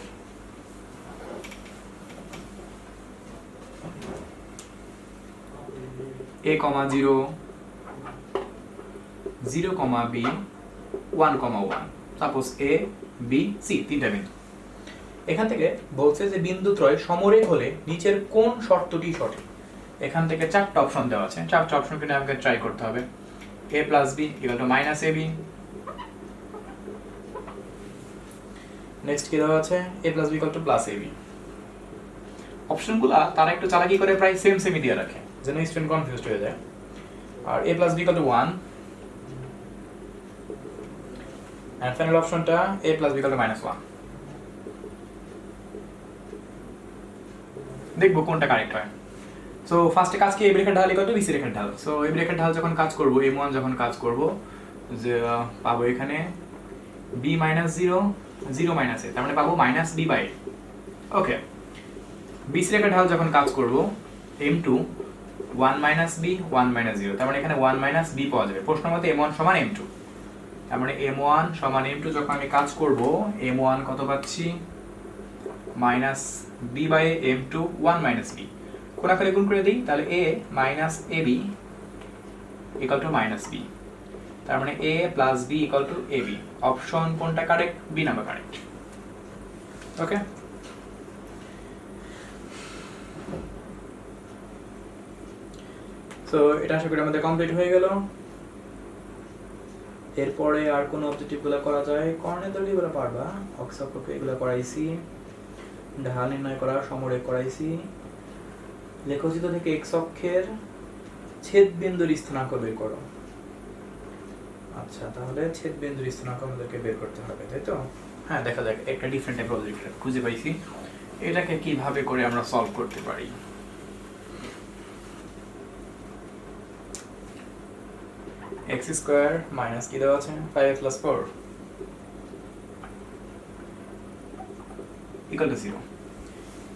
a, 0, 0, b, 1, 1। Suppose a, b, c তিনটা বিন্দু। এখান থেকে বলছে যে বিন্দু ত্রয় সমরেখ হলে নিচের কোন শর্তটি সঠিক। এখান থেকে চারটা অপশন দেওয়া আছে, চারটা অপশন কিন্তু আমাকে ট্রাই করতে হবে। a plus b equal to minus ab। Next কি দেওয়া আছে? a plus b equal two plus ab। অপশনগুলা তারা একটু চালাকি করে প্রায় সেম সেমই দিয়ে রাখে, যেন স্টুডেন্ট কনফিউজড হয়ে যায়। আর a plus b equal to 1 and final অপশনটা a plus b equal to minus 1। দেখবো কোনটা কারেক্ট হয়। সো ফার্স্টে কাজ কি? a রেখার ঢাল ইকুয়াল টু bc রেখার ঢাল। সো a রেখার ঢাল যখন কাজ করব, m1 যখন কাজ করব, যে পাবো এখানে b মাইনাস 0, 0 মাইনাস a, তার মানে পাবো minus b by. Okay, bc রেখার ঢাল যখন কাজ করব, m2 1 মাইনাস b 1 মাইনাস 0, তার মানে এখানে 1 মাইনাস b পাওয়া যাবে। প্রশ্ন মতে m1 সমান m2, তার মানে m1 সমান m2 যখন আমি কাজ করব, m1 কত পাচ্ছি? Minus b by m2 1 minus b। কোন আকারে গুণ করে দিই, তাহলে a minus ab equal to minus b, তার মানে a plus b equal to ab। Option কোনটা correct? B number correct. Okay, so এটা আশা করি আমাদের কমপ্লিট হয়ে গেল। এরপরে আর কোন অবজেক্টিভ গুলো করা যায়? কর্ণের দড়ি গুলো পারবা, অক্ষকে এগুলো করাইছি, ঢাল নির্ণয় করা, সমরেখ করাইছি। লেখচিত্র থেকে x অক্ষের ছেদ বিন্দুর স্থানাঙ্ক বের করো। আচ্ছা, তাহলে ছেদ বিন্দুর স্থানাঙ্ক আমাদেরকে বের করতে হবে, তাই তো? হ্যাঁ, দেখা যাক, একটা ডিফারেন্ট টাইপের অবজেক্ট খুঁজে পাইছি। এটাকে কিভাবে করে আমরা সলভ করতে পারি। x স্কয়ার মাইনাস কি দেওয়া আছে? 5x plus 4 equal to 0।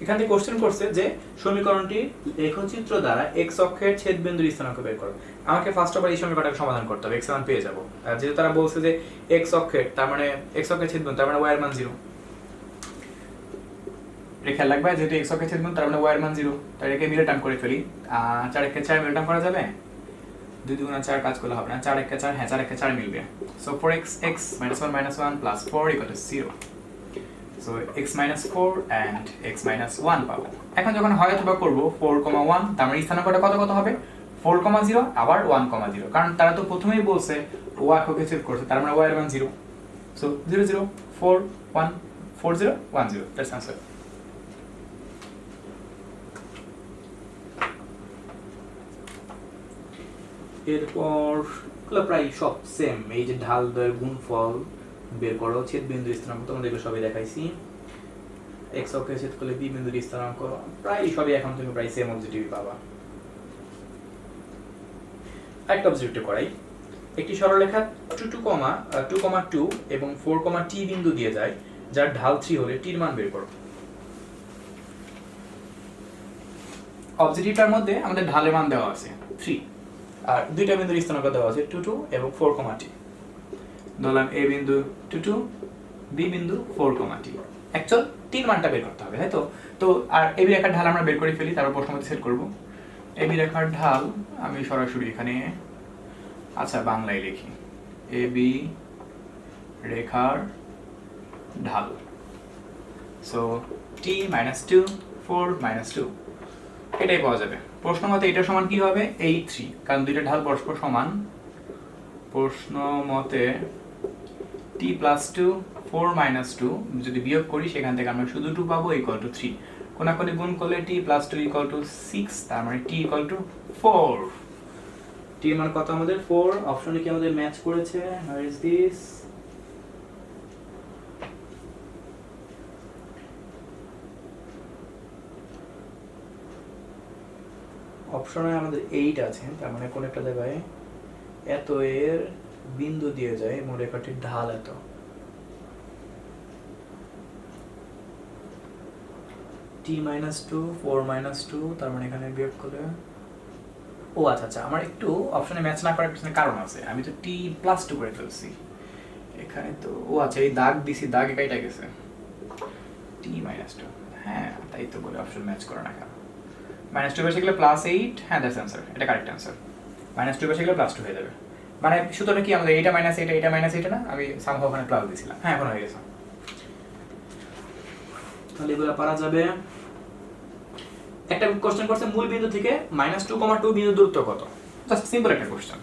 এখান থেকে কোশ্চেন করছে যে সমীকরণটি লেখচিত্র দ্বারা x অক্ষের ছেদ বিন্দুর স্থানাঙ্ক বের করো। আমাকে ফার্স্ট অফ অল এই সমীকরণটাকে সমাধান করতে হবে, x1 পেয়ে যাব। যেহেতু তারা বলছে যে x অক্ষের, তার মানে x অক্ষের ছেদ বিন্দু, তার মানে y এর মান 0। খেয়াল রাখবে, যেহেতু x অক্ষের ছেদ বিন্দু, তার মানে y এর মান 0। তাই একে মিলে টার্ম করে ফেলি। 4 একে 4 মিলে টার্ম করা যাবে? 2 2 4 কাজ করলে হবে না, 4 একে 4, হ্যাঁ 4 একে 4 মিলবে। So 4x x minus 1 minus 1 plus 4 equal to 0. So x minus 4 and x minus 1 পাবো। এখন যখন হয় অথবা করব 4,1, তার মানে স্থানাঙ্কটা কত কত হবে? 4,0 আবার 1,0, কারণ তারা তো প্রথমেই বলছে y অক্ষকে ছেদ করছে, তার মানে y এর মান 0। So 0 0 4 1 4 0 1 0, that's answer. এরপর প্রায় সব সেম, এই যে ঢাল দ্বয়ের গুণফল বের করো, ছেদ বিন্দুর স্থানাঙ্ক তোমাদেরকে সবই দেখাইছি। x অক্ষে ছেদ করলে b বিন্দুর স্থানাঙ্ক, প্রায় সবই এখন তুমি প্রায় সেম অবজেক্টিভ পাবা। একটা অবজেক্টিভ করাই, একটি সরলরেখা 2,2 এবং 4, t বিন্দু দিয়ে যায়, যার ঢাল 3 হলে t এর মান বের করো। অবজেক্টিভটার মধ্যে আমাদের ঢালের মান দেওয়া আছে 3, আর দুইটা বিন্দুর স্থানাঙ্ক দেওয়া আছে 2 2 এবং 4, t। ধরলাম a বিন্দু 2 2, b বিন্দু 4, t। অ্যাকচুয়াল t এর মানটা বের করতে হবে, তাই তো? তো আর ab রেখার ঢাল আমরা বের করে ফেলি, তারপর প্রশ্নমতে সেট করব। ab রেখার ঢাল আমি সরাসরি এখানে, আচ্ছা বাংলায় লিখি, ab রেখার ঢাল। সো t - 2 4 - 2 এটাই পাওয়া যাবে। প্রশ্ন মতে এটা সমান কি হবে? এই 3, কারণ দুইটা ঢাল পরস্পর সমান। প্রশ্ন মতে t + 2 4 মাইনাস 2 যদি বিয়োগ করি সেখান থেকে আমরা শুধু 2 পাবো ইকুয়াল টু 3 কোনাকুনি গুণ করলে t প্লাস 2 ইকুয়াল টু 6 তার মানে t ইকুয়াল টু 4 t এর মান কত আমাদের 4 অপশনে কি আমাদের ম্যাচ করেছে where is this অপশনে আমাদের 8 আছে তার মানে কোন একটা জায়গায় এত এর বিন্দু দিয়ে যায় মোট রেখাটির ঢাল এত t minus 2 4 minus 2 তার মানে এখানে বিয়োগ করলে ও আচ্ছা আমার একটু অপশনে ম্যাচ না করার পিছনে কারণ আছে আমি তো t plus 2 করে ফেলছি এখানে তো ও আচ্ছা এই দাগ দিছি দাগ একাইটা গেছে t minus 2 হ্যাঁ তাই তো বলে অপশন ম্যাচ করে না কেন minus 2 বসে গেলে plus 8 হ্যাঁ দ্যাটস आंसर এটা কারেক্ট आंसर minus 2 বসে গেলে plus 2 হয়ে যাবে মানে সূত্রটা কি আমাদের এটা মাইনাস এটা মাইনাস এটা না আমি সামহাও ওখানে প্লাস দিছিলাম হ্যাঁ এখন হয়ে গেছে তাহলে এগুলো পারা যাবে একটা কোশ্চেন করছে মূল বিন্দু থেকে -2,2 বিন্দু দূরত্ব কত জাস্ট সিম্পল একটা কোশ্চেন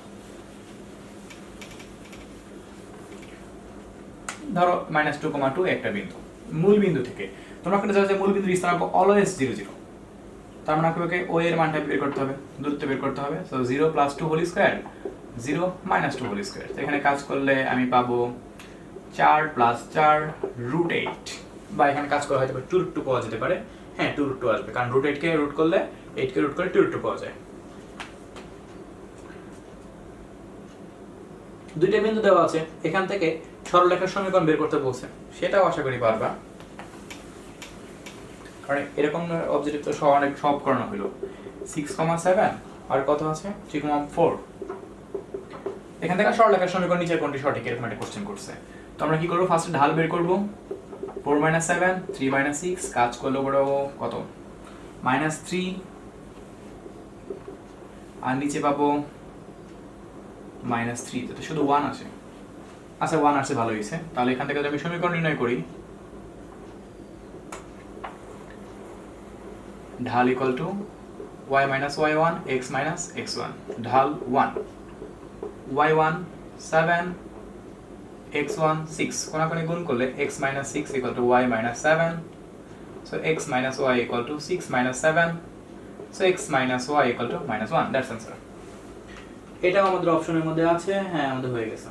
ধরো -2,2 একটা বিন্দু মূল বিন্দু থেকে তোমরা কিন্তু জানো যে মূল বিন্দুর স্থানাঙ্ক অলওয়েজ 0 0 তার মানে আমাকে ও এর মানটা বের করতে হবে দূরত্ব বের করতে হবে so 0 + 2 whole square 0 - 2 whole square এখানে কাজ করলে আমি পাবো 4 + 4 √8 বা এখানে কাজ করা হয়তো 2√2 পাওয়া যেতে পারে হ্যাঁ 2√2 আসবে কারণ √8 কে রুট করলে 8 কে রুট করে 2√2 পাওয়া যায় দুইটা বিন্দু দেওয়া আছে এখান থেকে সরলরেখার সমীকরণ বের করতে বলছে সেটাও আশা করি পারবা কারণ এরকম অবজেক্টিভ তো সব করানো হলো 6,7 আর কত আছে 3,4 এখান থেকে সরলরেখার সমীকরণ নিচের কোনটি সঠিক এরকম একটা কোশ্চেন করছে তো আমরা কি করব ফার্স্টে ঢাল বের করব 4 - 7 3 - 6 কাজ করলে বড় কত -3 আর নিচে পাবো -3 তো শুধু 1 আছে আচ্ছা 1 আসছে ভালো হইছে তাহলে এখান থেকে যদি আমি সমীকরণ নির্ণয় করি ঢাল equal to y - y1 x - x1 ঢাল 1 y1 7 x1 6 কোনাকুনি গুণ করলে x - 6 y - 7 so x - y 6 - 7 so x - y -1 that's answer এটাও আমাদের অপশনের মধ্যে আছে হ্যাঁ আমাদের হয়ে গেছে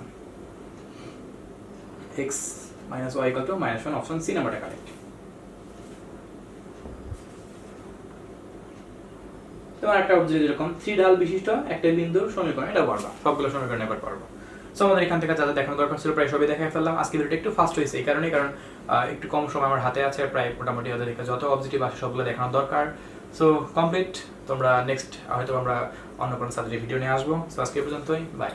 x - y -1 অপশন সি নাম্বারটা কারেক্ট তোমার একটা অবজেক্ট এরকম 3 ঢাল বিশিষ্ট একটা বিন্দুর সমীকরণ এটা পারবা সবগুলো সমীকরণ একবার পারবা সো আমাদের এখান থেকে যা যা দেখানো দরকার ছিল প্রায় সবই দেখাই ফেললাম আজকে ভিডিওটা একটু ফাস্ট হয়েছে এই কারণে কারণ একটু কম সময় আমার হাতে আছে প্রায় মোটামুটি ওদের যত অবজেক্টিভ আছে সবগুলো দেখানো দরকার সো কমপ্লিট তোমরা নেক্সট হয়তো আমরা অন্য কোনো সাবজেক্টে ভিডিও নিয়ে আসবো সো আজকে পর্যন্তই বাই